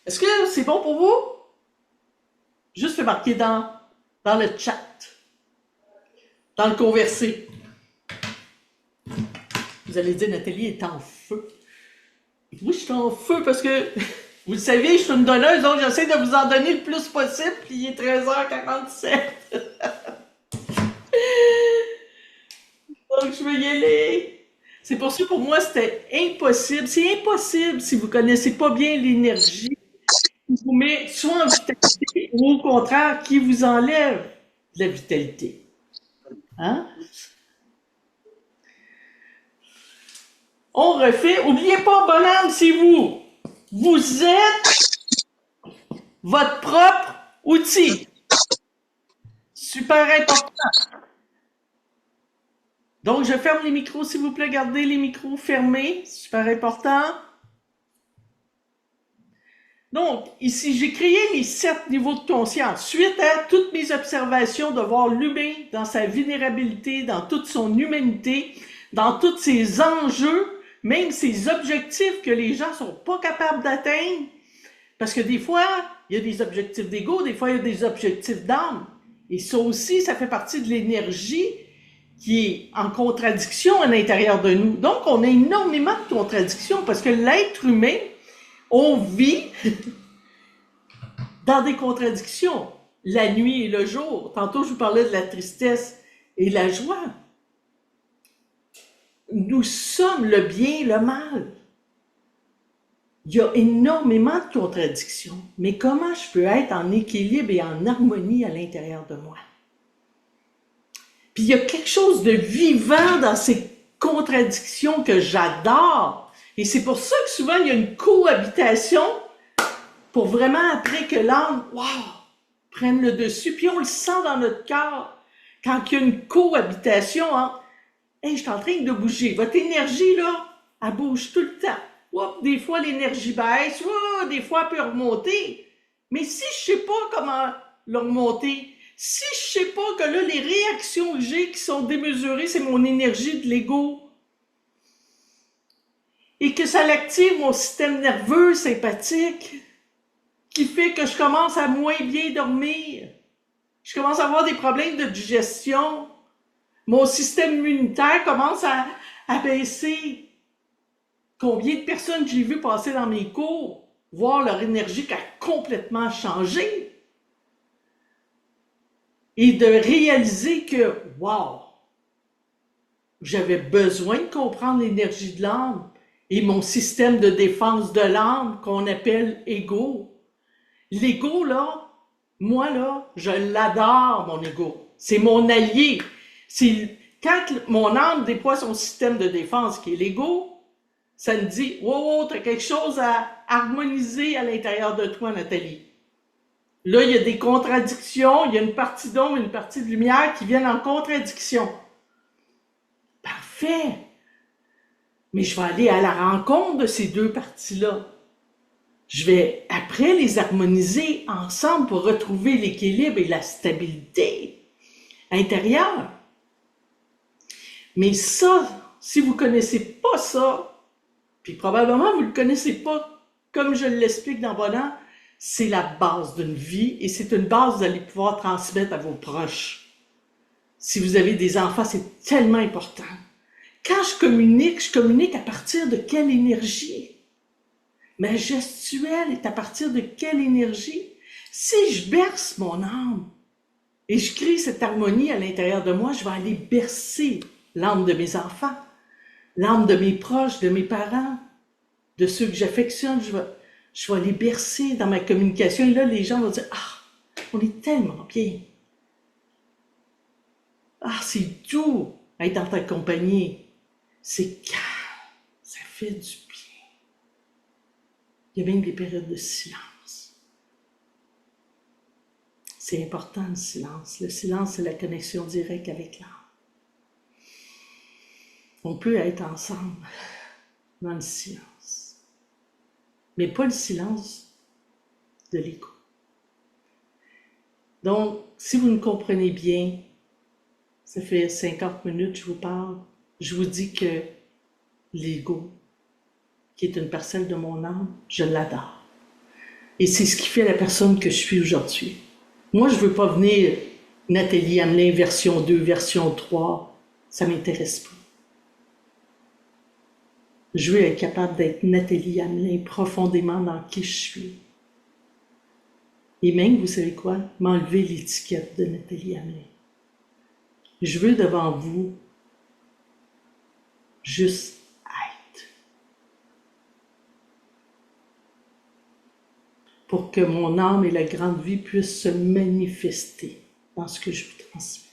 Est-ce que c'est bon pour vous? Juste le marquer dans le chat, dans le conversé. Vous allez dire, Nathalie est en feu. Oui, je suis en feu parce que, vous le savez, je suis une donneuse, donc j'essaie de vous en donner le plus possible, puis il est 13h47. Donc, je vais y aller. C'est pour ça, pour moi, c'était impossible. C'est impossible si vous ne connaissez pas bien l'énergie qui vous met soit en vitalité ou au contraire, qui vous enlève de la vitalité. On refait. N'oubliez pas, bonhomme, c'est vous. Vous êtes votre propre outil. Super important. Donc, je ferme les micros, s'il vous plaît. Gardez les micros fermés. Super important. Donc, ici, j'ai créé les 7 niveaux de conscience. Suite à toutes mes observations de voir l'humain dans sa vulnérabilité, dans toute son humanité, dans tous ses enjeux, même ses objectifs que les gens sont pas capables d'atteindre. Parce que des fois, il y a des objectifs d'ego, des fois, il y a des objectifs d'âme. Et ça aussi, ça fait partie de l'énergie qui est en contradiction à l'intérieur de nous. Donc, on a énormément de contradictions parce que l'être humain, on vit dans des contradictions. La nuit et le jour. Tantôt, je vous parlais de la tristesse et la joie. Nous sommes le bien et le mal. Il y a énormément de contradictions. Mais comment je peux être en équilibre et en harmonie à l'intérieur de moi? Puis il y a quelque chose de vivant dans ces contradictions que j'adore. Et c'est pour ça que souvent, il y a une cohabitation pour vraiment après que l'âme, wow, prenne le dessus. Puis on le sent dans notre cœur quand il y a une cohabitation entre « Hey, je suis en train de bouger. » Votre énergie, là, elle bouge tout le temps. Oups, des fois, l'énergie baisse. Oups, des fois, elle peut remonter. Mais si je sais pas comment le remonter, si je sais pas que là, les réactions que j'ai qui sont démesurées, c'est mon énergie de l'ego, et que ça l'active mon système nerveux sympathique, qui fait que je commence à moins bien dormir, je commence à avoir des problèmes de digestion, mon système immunitaire commence à baisser. Combien de personnes j'ai vues passer dans mes cours, voir leur énergie qui a complètement changé, et de réaliser que, wow, j'avais besoin de comprendre l'énergie de l'âme et mon système de défense de l'âme qu'on appelle ego. L'ego, là, moi, là, je l'adore, mon ego. C'est mon allié. Quand mon âme déploie son système de défense, qui est l'ego, ça me dit, wow, t'as quelque chose à harmoniser à l'intérieur de toi, Nathalie. Là, il y a des contradictions, il y a une partie d'ombre, une partie de lumière qui viennent en contradiction. Parfait. Mais je vais aller à la rencontre de ces deux parties-là. Je vais après les harmoniser ensemble pour retrouver l'équilibre et la stabilité intérieure. Mais ça, si vous ne connaissez pas ça, puis probablement vous ne le connaissez pas comme je l'explique dans Bonheur, c'est la base d'une vie et c'est une base que vous allez pouvoir transmettre à vos proches. Si vous avez des enfants, c'est tellement important. Quand je communique à partir de quelle énergie? Ma gestuelle est à partir de quelle énergie? Si je berce mon âme et je crée cette harmonie à l'intérieur de moi, je vais aller bercer l'âme de mes enfants, l'âme de mes proches, de mes parents, de ceux que j'affectionne. Je vais les bercer dans ma communication. Et là, les gens vont dire « Ah, on est tellement bien. Ah, c'est doux être dans ta compagnie. C'est calme. Ça fait du bien. » Il y a même des périodes de silence. C'est important, le silence. Le silence, c'est la connexion directe avec l'âme. On peut être ensemble dans le silence, mais pas le silence de l'ego. Donc, si vous me comprenez bien, ça fait 50 minutes que je vous parle, je vous dis que l'ego, qui est une parcelle de mon âme, je l'adore. Et c'est ce qui fait la personne que je suis aujourd'hui. Moi, je ne veux pas venir Nathalie Hamelin version 2, version 3, ça ne m'intéresse pas. Je veux être capable d'être Nathalie Hamelin profondément dans qui je suis. Et même, vous savez quoi? M'enlever l'étiquette de Nathalie Hamelin. Je veux devant vous juste être. Pour que mon âme et la grande vie puissent se manifester dans ce que je vous transmets.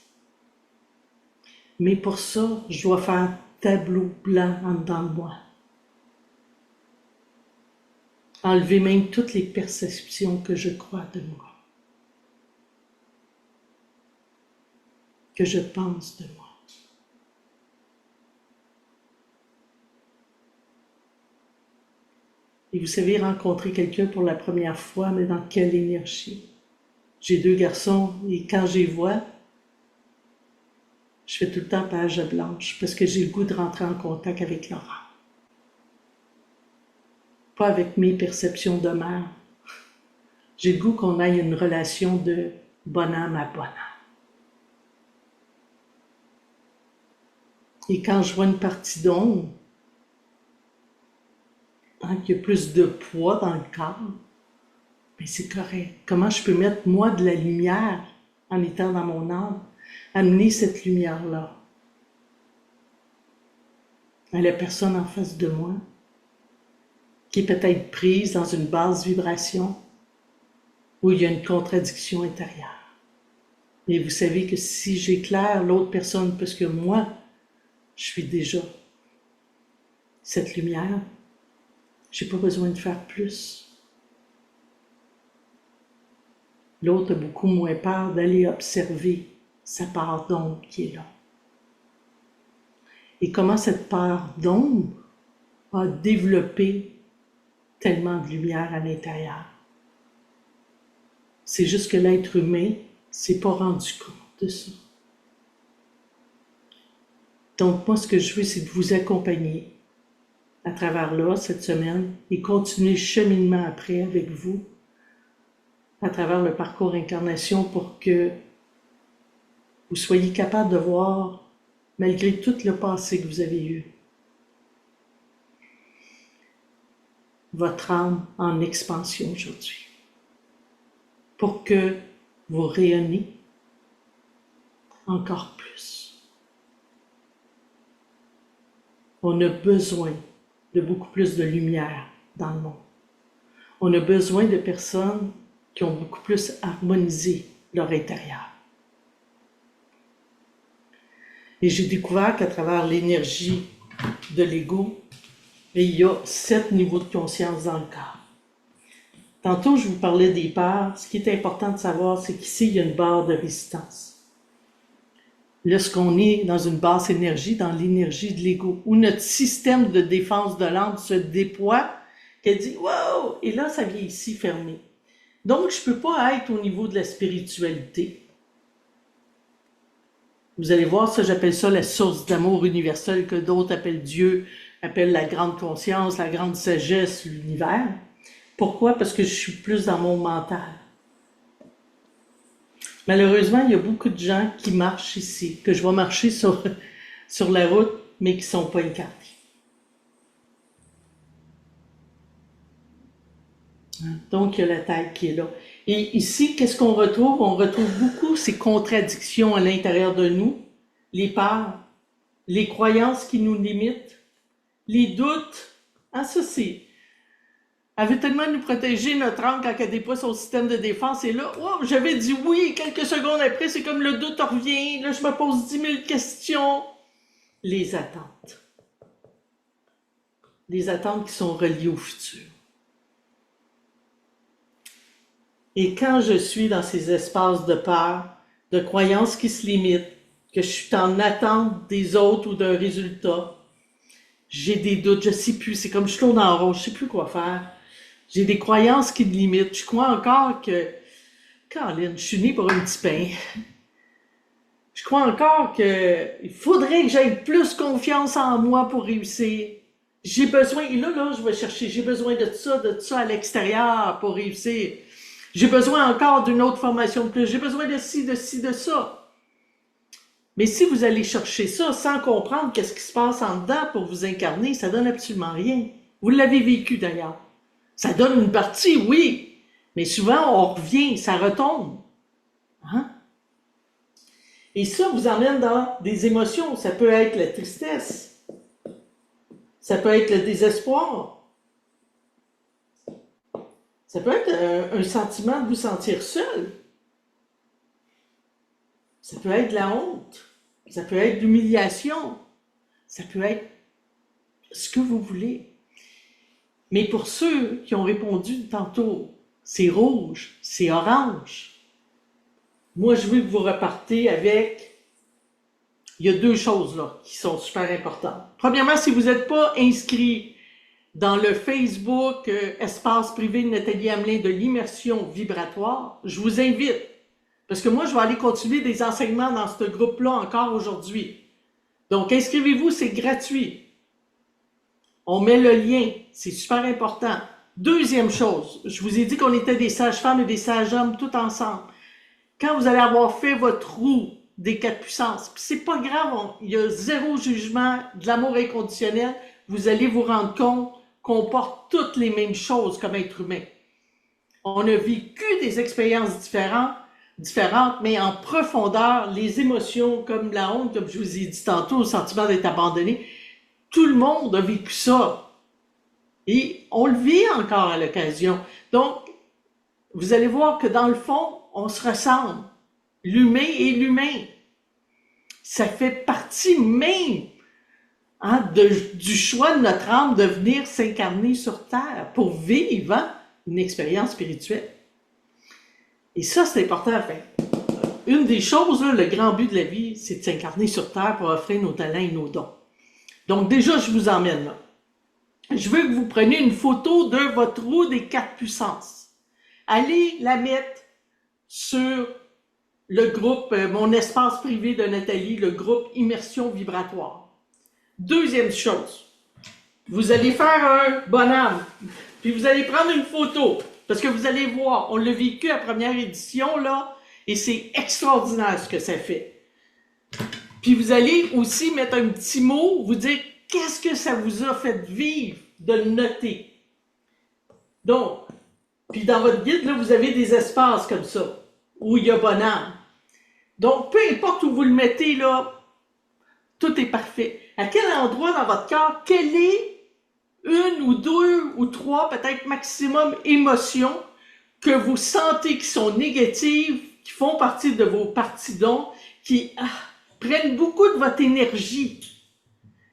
Mais pour ça, je dois faire tableau blanc en dedans de moi. Enlever même toutes les perceptions que je crois de moi, que je pense de moi. Et vous savez, rencontrer quelqu'un pour la première fois, mais dans quelle énergie? J'ai 2 garçons et quand je les vois, je fais tout le temps page blanche parce que j'ai le goût de rentrer en contact avec leur âme. Pas avec mes perceptions de mère. J'ai le goût qu'on ait une relation de bonne âme à bonne âme. Et quand je vois une partie d'ombre, qu'il y a plus de poids dans le corps, ben c'est correct. Comment je peux mettre, moi, de la lumière en étant dans mon âme, amener cette lumière-là à la personne en face de moi, qui est peut-être prise dans une basse vibration, où il y a une contradiction intérieure. Et vous savez que si j'éclaire l'autre personne, parce que moi, je suis déjà cette lumière, j'ai pas besoin de faire plus. L'autre a beaucoup moins peur d'aller observer sa part d'ombre qui est là. Et comment cette part d'ombre a développé tellement de lumière à l'intérieur. C'est juste que l'être humain s'est pas rendu compte de ça. Donc moi, ce que je veux, c'est de vous accompagner à travers là, cette semaine, et continuer le cheminement après avec vous, à travers le parcours incarnation, pour que vous soyez capable de voir, malgré tout le passé que vous avez eu, votre âme en expansion aujourd'hui, pour que vous rayonnez encore plus. On a besoin de beaucoup plus de lumière dans le monde. On a besoin de personnes qui ont beaucoup plus harmonisé leur intérieur. Et j'ai découvert qu'à travers l'énergie de l'ego, il y a 7 niveaux de conscience dans le corps. Tantôt, je vous parlais des peurs. Ce qui est important de savoir, c'est qu'ici, il y a une barre de résistance. Lorsqu'on est dans une basse énergie, dans l'énergie de l'ego, où notre système de défense de l'âme se déploie, qu'elle dit « wow », et là, ça vient ici fermer. Donc, je ne peux pas être au niveau de la spiritualité. Vous allez voir, ça, j'appelle ça la source d'amour universelle, que d'autres appellent Dieu, appellent la grande conscience, la grande sagesse, l'univers. Pourquoi? Parce que je suis plus dans mon mental. Malheureusement, il y a beaucoup de gens qui marchent ici, que je vois marcher sur la route, mais qui ne sont pas incarnés. Donc, il y a la tête qui est là. Et ici, qu'est-ce qu'on retrouve? On retrouve beaucoup ces contradictions à l'intérieur de nous, les peurs, les croyances qui nous limitent, les doutes. Ah, ça, c'est... Elle veut tellement nous protéger, notre âme, quand elle déploie son système de défense. Et là, oh, j'avais dit oui, quelques secondes après, c'est comme le doute revient. Là, je me pose 10 000 questions. Les attentes. Les attentes qui sont reliées au futur. Et quand je suis dans ces espaces de peur, de croyances qui se limitent, que je suis en attente des autres ou d'un résultat, j'ai des doutes, je ne sais plus, c'est comme je tourne en rond, je ne sais plus quoi faire. J'ai des croyances qui me limitent. Je crois encore que, Caroline, je suis née pour un petit pain. Je crois encore qu'il faudrait que j'aie plus confiance en moi pour réussir. J'ai besoin, et là, je vais chercher, j'ai besoin de ça à l'extérieur pour réussir. J'ai besoin encore d'une autre formation de plus. J'ai besoin de ci, de ça. Mais si vous allez chercher ça sans comprendre qu'est-ce qui se passe en dedans pour vous incarner, ça donne absolument rien. Vous l'avez vécu d'ailleurs. Ça donne une partie, oui. Mais souvent, on revient, ça retombe. Hein? Et ça vous emmène dans des émotions. Ça peut être la tristesse. Ça peut être le désespoir. Ça peut être un sentiment de vous sentir seul. Ça peut être de la honte. Ça peut être de l'humiliation. Ça peut être ce que vous voulez. Mais pour ceux qui ont répondu tantôt, c'est rouge, c'est orange. Moi, je veux que vous repartez avec... Il y a 2 choses là qui sont super importantes. Premièrement, si vous n'êtes pas inscrit dans le Facebook Espace privé de Nathalie Hamelin de l'immersion vibratoire, je vous invite, parce que moi, je vais aller continuer des enseignements dans ce groupe-là encore aujourd'hui. Donc, inscrivez-vous, c'est gratuit. On met le lien, c'est super important. Deuxième chose, je vous ai dit qu'on était des sages-femmes et des sages-hommes tout ensemble. Quand vous allez avoir fait votre roue des quatre puissances. Puis c'est pas grave, il y a zéro jugement, de l'amour inconditionnel. Vous allez vous rendre compte qu'on porte toutes les mêmes choses comme être humain. On a vécu des expériences différentes, mais en profondeur, les émotions comme la honte, comme je vous ai dit tantôt, le sentiment d'être abandonné, tout le monde a vécu ça. Et on le vit encore à l'occasion. Donc, vous allez voir que dans le fond, on se ressemble. L'humain est l'humain. Ça fait partie même du choix de notre âme de venir s'incarner sur Terre pour vivre une expérience spirituelle. Et ça, c'est important à faire. Une des choses, là, le grand but de la vie, c'est de s'incarner sur Terre pour offrir nos talents et nos dons. Donc déjà, je vous emmène là. Je veux que vous preniez une photo de votre roue des quatre puissances. Allez la mettre sur le groupe, mon espace privé de Nathalie, le groupe Immersion vibratoire. Deuxième chose, vous allez faire un bonhomme, puis vous allez prendre une photo, parce que vous allez voir, on l'a vécu à première édition, là, et c'est extraordinaire ce que ça fait. Puis vous allez aussi mettre un petit mot, vous dire qu'est-ce que ça vous a fait vivre de le noter. Donc, puis dans votre guide, là, vous avez des espaces comme ça, où il y a bonhomme. Donc, peu importe où vous le mettez, là, tout est parfait. À quel endroit dans votre cœur, quelle est une ou deux ou trois, peut-être maximum, émotions que vous sentez qui sont négatives, qui font partie de vos parties d'ombre, qui prennent beaucoup de votre énergie,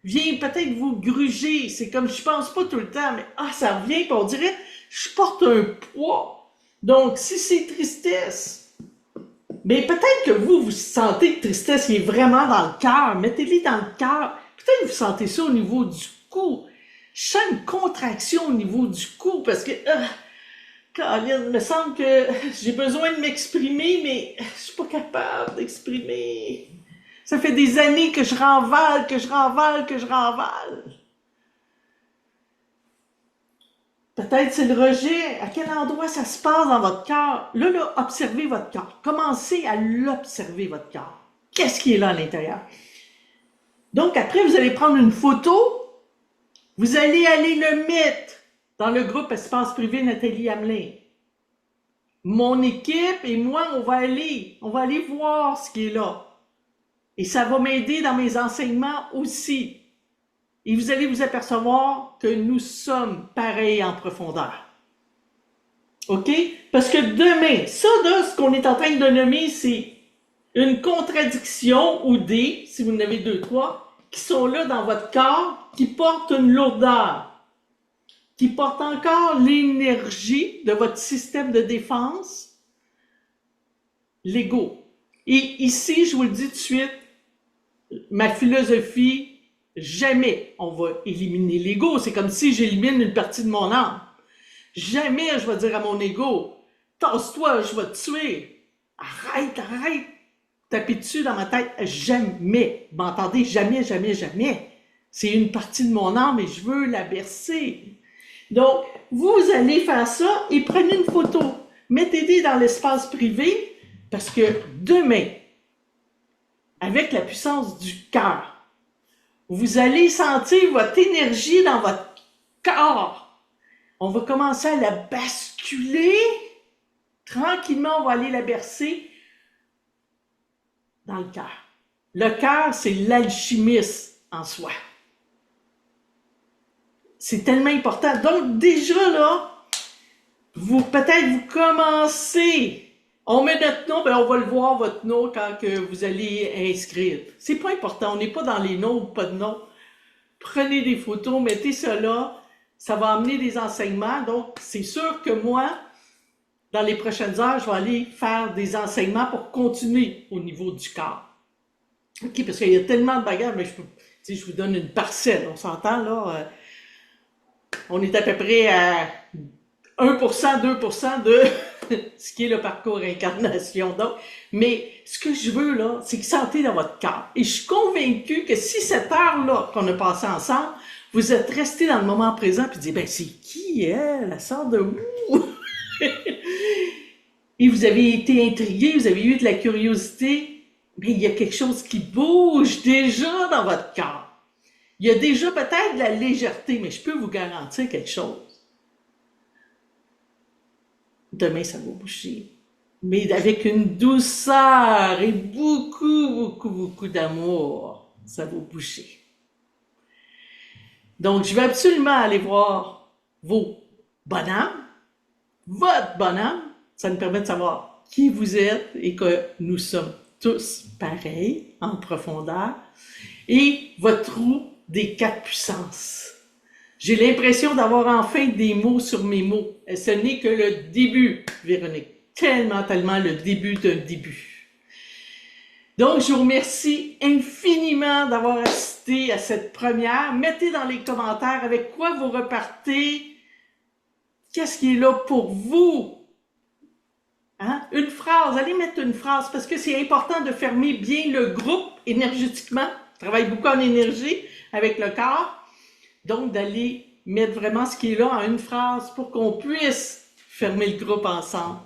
viennent peut-être vous gruger. C'est comme, je pense pas tout le temps, mais ça revient, puis on dirait, je porte un poids. Donc, si c'est tristesse, mais peut-être que vous sentez que tristesse est vraiment dans le cœur. Mettez-les dans le cœur. Peut-être que vous sentez ça au niveau du cou. Je sens une contraction au niveau du cou parce que, Caroline, il me semble que j'ai besoin de m'exprimer, mais je suis pas capable d'exprimer. Ça fait des années que je renvale. Peut-être c'est le rejet. À quel endroit ça se passe dans votre cœur? Là, observez votre cœur. Commencez à l'observer, votre cœur. Qu'est-ce qui est là à l'intérieur? Donc, après, vous allez prendre une photo. Vous allez aller le mettre dans le groupe Espace privé Nathalie Hamelin. Mon équipe et moi, on va aller voir ce qui est là. Et ça va m'aider dans mes enseignements aussi. Et vous allez vous apercevoir que nous sommes pareils en profondeur. OK? Parce que demain, ça là, ce qu'on est en train de nommer, c'est une contradiction ou des, si vous en avez deux, trois, qui sont là dans votre corps, qui portent une lourdeur, qui portent encore l'énergie de votre système de défense, l'ego. Et ici, je vous le dis tout de suite, ma philosophie, jamais on va éliminer l'ego. C'est comme si j'élimine une partie de mon âme. Jamais je vais dire à mon ego, tasse-toi, je vais te tuer. Arrête. Taper dessus dans ma tête. Jamais. M'entendez? Jamais. C'est une partie de mon âme et je veux la bercer. Donc, vous allez faire ça et prenez une photo. Mettez-les dans l'espace privé parce que demain, avec la puissance du cœur, vous allez sentir votre énergie dans votre corps. On va commencer à la basculer. Tranquillement, on va aller la bercer dans le cœur. Le cœur, c'est l'alchimiste en soi. C'est tellement important. Donc, déjà là, peut-être vous commencez. On met notre nom, on va le voir, votre nom, quand que vous allez inscrire. C'est pas important, on n'est pas dans les noms ou pas de noms. Prenez des photos, mettez ça là, ça va amener des enseignements. Donc, c'est sûr que moi, dans les prochaines heures, je vais aller faire des enseignements pour continuer au niveau du corps. OK, parce qu'il y a tellement de bagages, mais je vous donne une parcelle, on s'entend là. On est à peu près à 1%, 2% de ce qui est le parcours incarnation. Donc, mais ce que je veux là, c'est que sentez dans votre cœur. Et je suis convaincue que si cette heure-là qu'on a passée ensemble, vous êtes resté dans le moment présent puis dites, c'est qui elle? Elle sort de où? Et vous avez été intrigué, vous avez eu de la curiosité. mais il y a quelque chose qui bouge déjà dans votre corps. Il y a déjà peut-être de la légèreté, mais je peux vous garantir quelque chose. Demain, ça va bouger. Mais avec une douceur et beaucoup d'amour, ça va bouger. Donc, je vais absolument aller voir vos bonhommes, votre bonhomme. Ça nous permet de savoir qui vous êtes et que nous sommes tous pareils en profondeur. Et votre roue des quatre puissances. J'ai l'impression d'avoir enfin des mots sur mes mots. Et ce n'est que le début, Véronique. Tellement le début d'un début. Donc, je vous remercie infiniment d'avoir assisté à cette première. Mettez dans les commentaires avec quoi vous repartez. Qu'est-ce qui est là pour vous? Hein? Une phrase, allez mettre une phrase parce que c'est important de fermer bien le groupe énergétiquement. Je travaille beaucoup en énergie avec le corps. Donc, d'aller mettre vraiment ce qui est là en une phrase pour qu'on puisse fermer le groupe ensemble.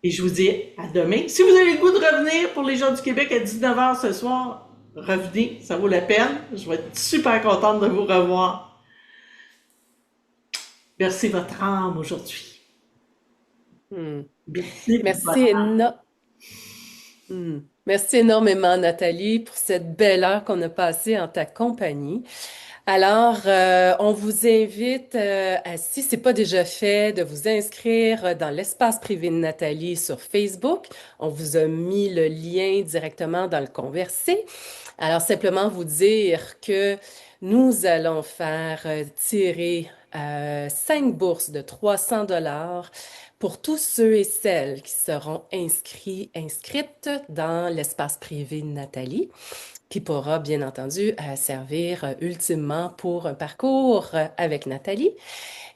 Et je vous dis à demain. Si vous avez le goût de revenir pour les gens du Québec à 19h ce soir, revenez, ça vaut la peine. Je vais être super contente de vous revoir. Versez votre âme aujourd'hui. Hmm. Merci pour Merci, votre âme. Merci énormément, Nathalie, pour cette belle heure qu'on a passée en ta compagnie. Alors, on vous invite, si c'est pas déjà fait, de vous inscrire dans l'espace privé de Nathalie sur Facebook. On vous a mis le lien directement dans le conversé. Alors, simplement vous dire que nous allons faire tirer 5 bourses de 300 dollars pour tous ceux et celles qui seront inscrites dans l'espace privé de Nathalie, qui pourra bien entendu servir ultimement pour un parcours avec Nathalie.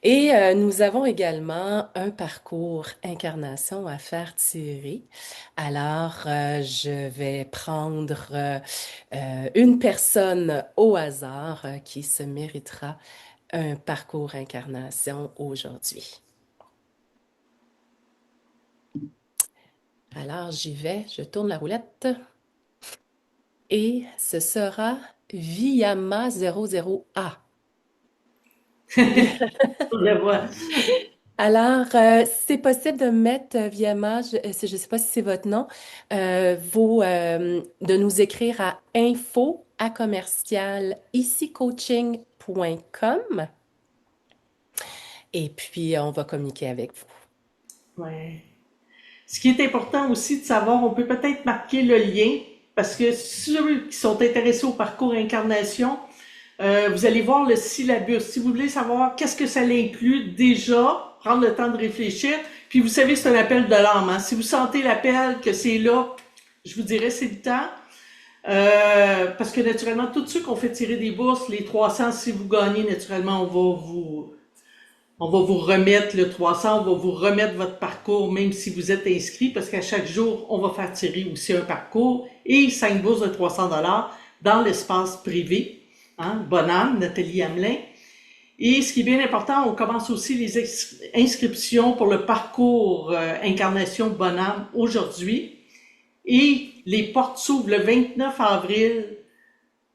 Et nous avons également un parcours incarnation à faire tirer. Alors, je vais prendre une personne au hasard qui se méritera un parcours incarnation aujourd'hui. Alors, j'y vais, je tourne la roulette et ce sera Viyama 00A. Je vois. Alors, c'est possible de mettre Viema, je ne sais pas si c'est votre nom, de nous écrire à info@commercial-ici-coaching.com et puis on va communiquer avec vous. Ouais. Ce qui est important aussi de savoir, on peut peut-être marquer le lien, parce que ceux qui sont intéressés au parcours incarnation, vous allez voir le syllabus. Si vous voulez savoir qu'est-ce que ça inclut, déjà, prendre le temps de réfléchir. Puis vous savez, c'est un appel de l'âme. Hein. Si vous sentez l'appel, que c'est là, je vous dirais, c'est le temps. Parce que naturellement, tous ceux qu'on fait tirer des bourses, les 300, si vous gagnez, naturellement, on va vous remettre le 300, on va vous remettre votre parcours, même si vous êtes inscrit, parce qu'à chaque jour, on va faire tirer aussi un parcours et 5 bourses de 300 dollars dans l'espace privé. Hein, Bonhomme, Nathalie Hamelin. Et ce qui est bien important, on commence aussi les inscriptions pour le parcours Incarnation Bonhomme aujourd'hui. Et les portes s'ouvrent le 29 avril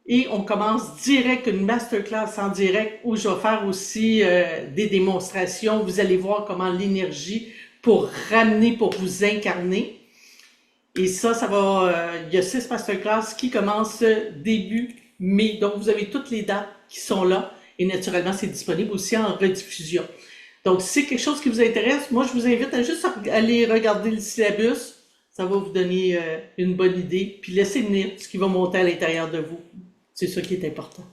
et on commence direct une masterclass en direct où je vais faire aussi des démonstrations. Vous allez voir comment l'énergie pour ramener, pour vous incarner. Et ça va, il y a 6 masterclass qui commencent début mai. Donc, vous avez toutes les dates qui sont là. Et naturellement, c'est disponible aussi en rediffusion. Donc, si c'est quelque chose qui vous intéresse, moi, je vous invite à juste aller regarder le syllabus. Ça va vous donner une bonne idée. Puis, laissez venir ce qui va monter à l'intérieur de vous. C'est ça qui est important.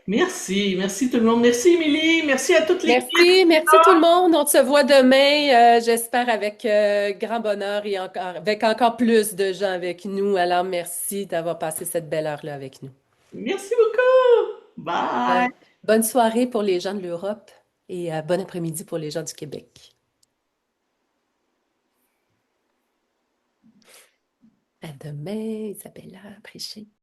Merci tout le monde. Merci Émilie, merci à toutes les Merci tout le monde. On se voit demain, j'espère avec grand bonheur et avec encore plus de gens avec nous. Alors, merci d'avoir passé cette belle heure-là avec nous. Merci beaucoup. Bye. Bonne, bonne soirée pour les gens de l'Europe et bon après-midi pour les gens du Québec. À demain, Isabella Préchet.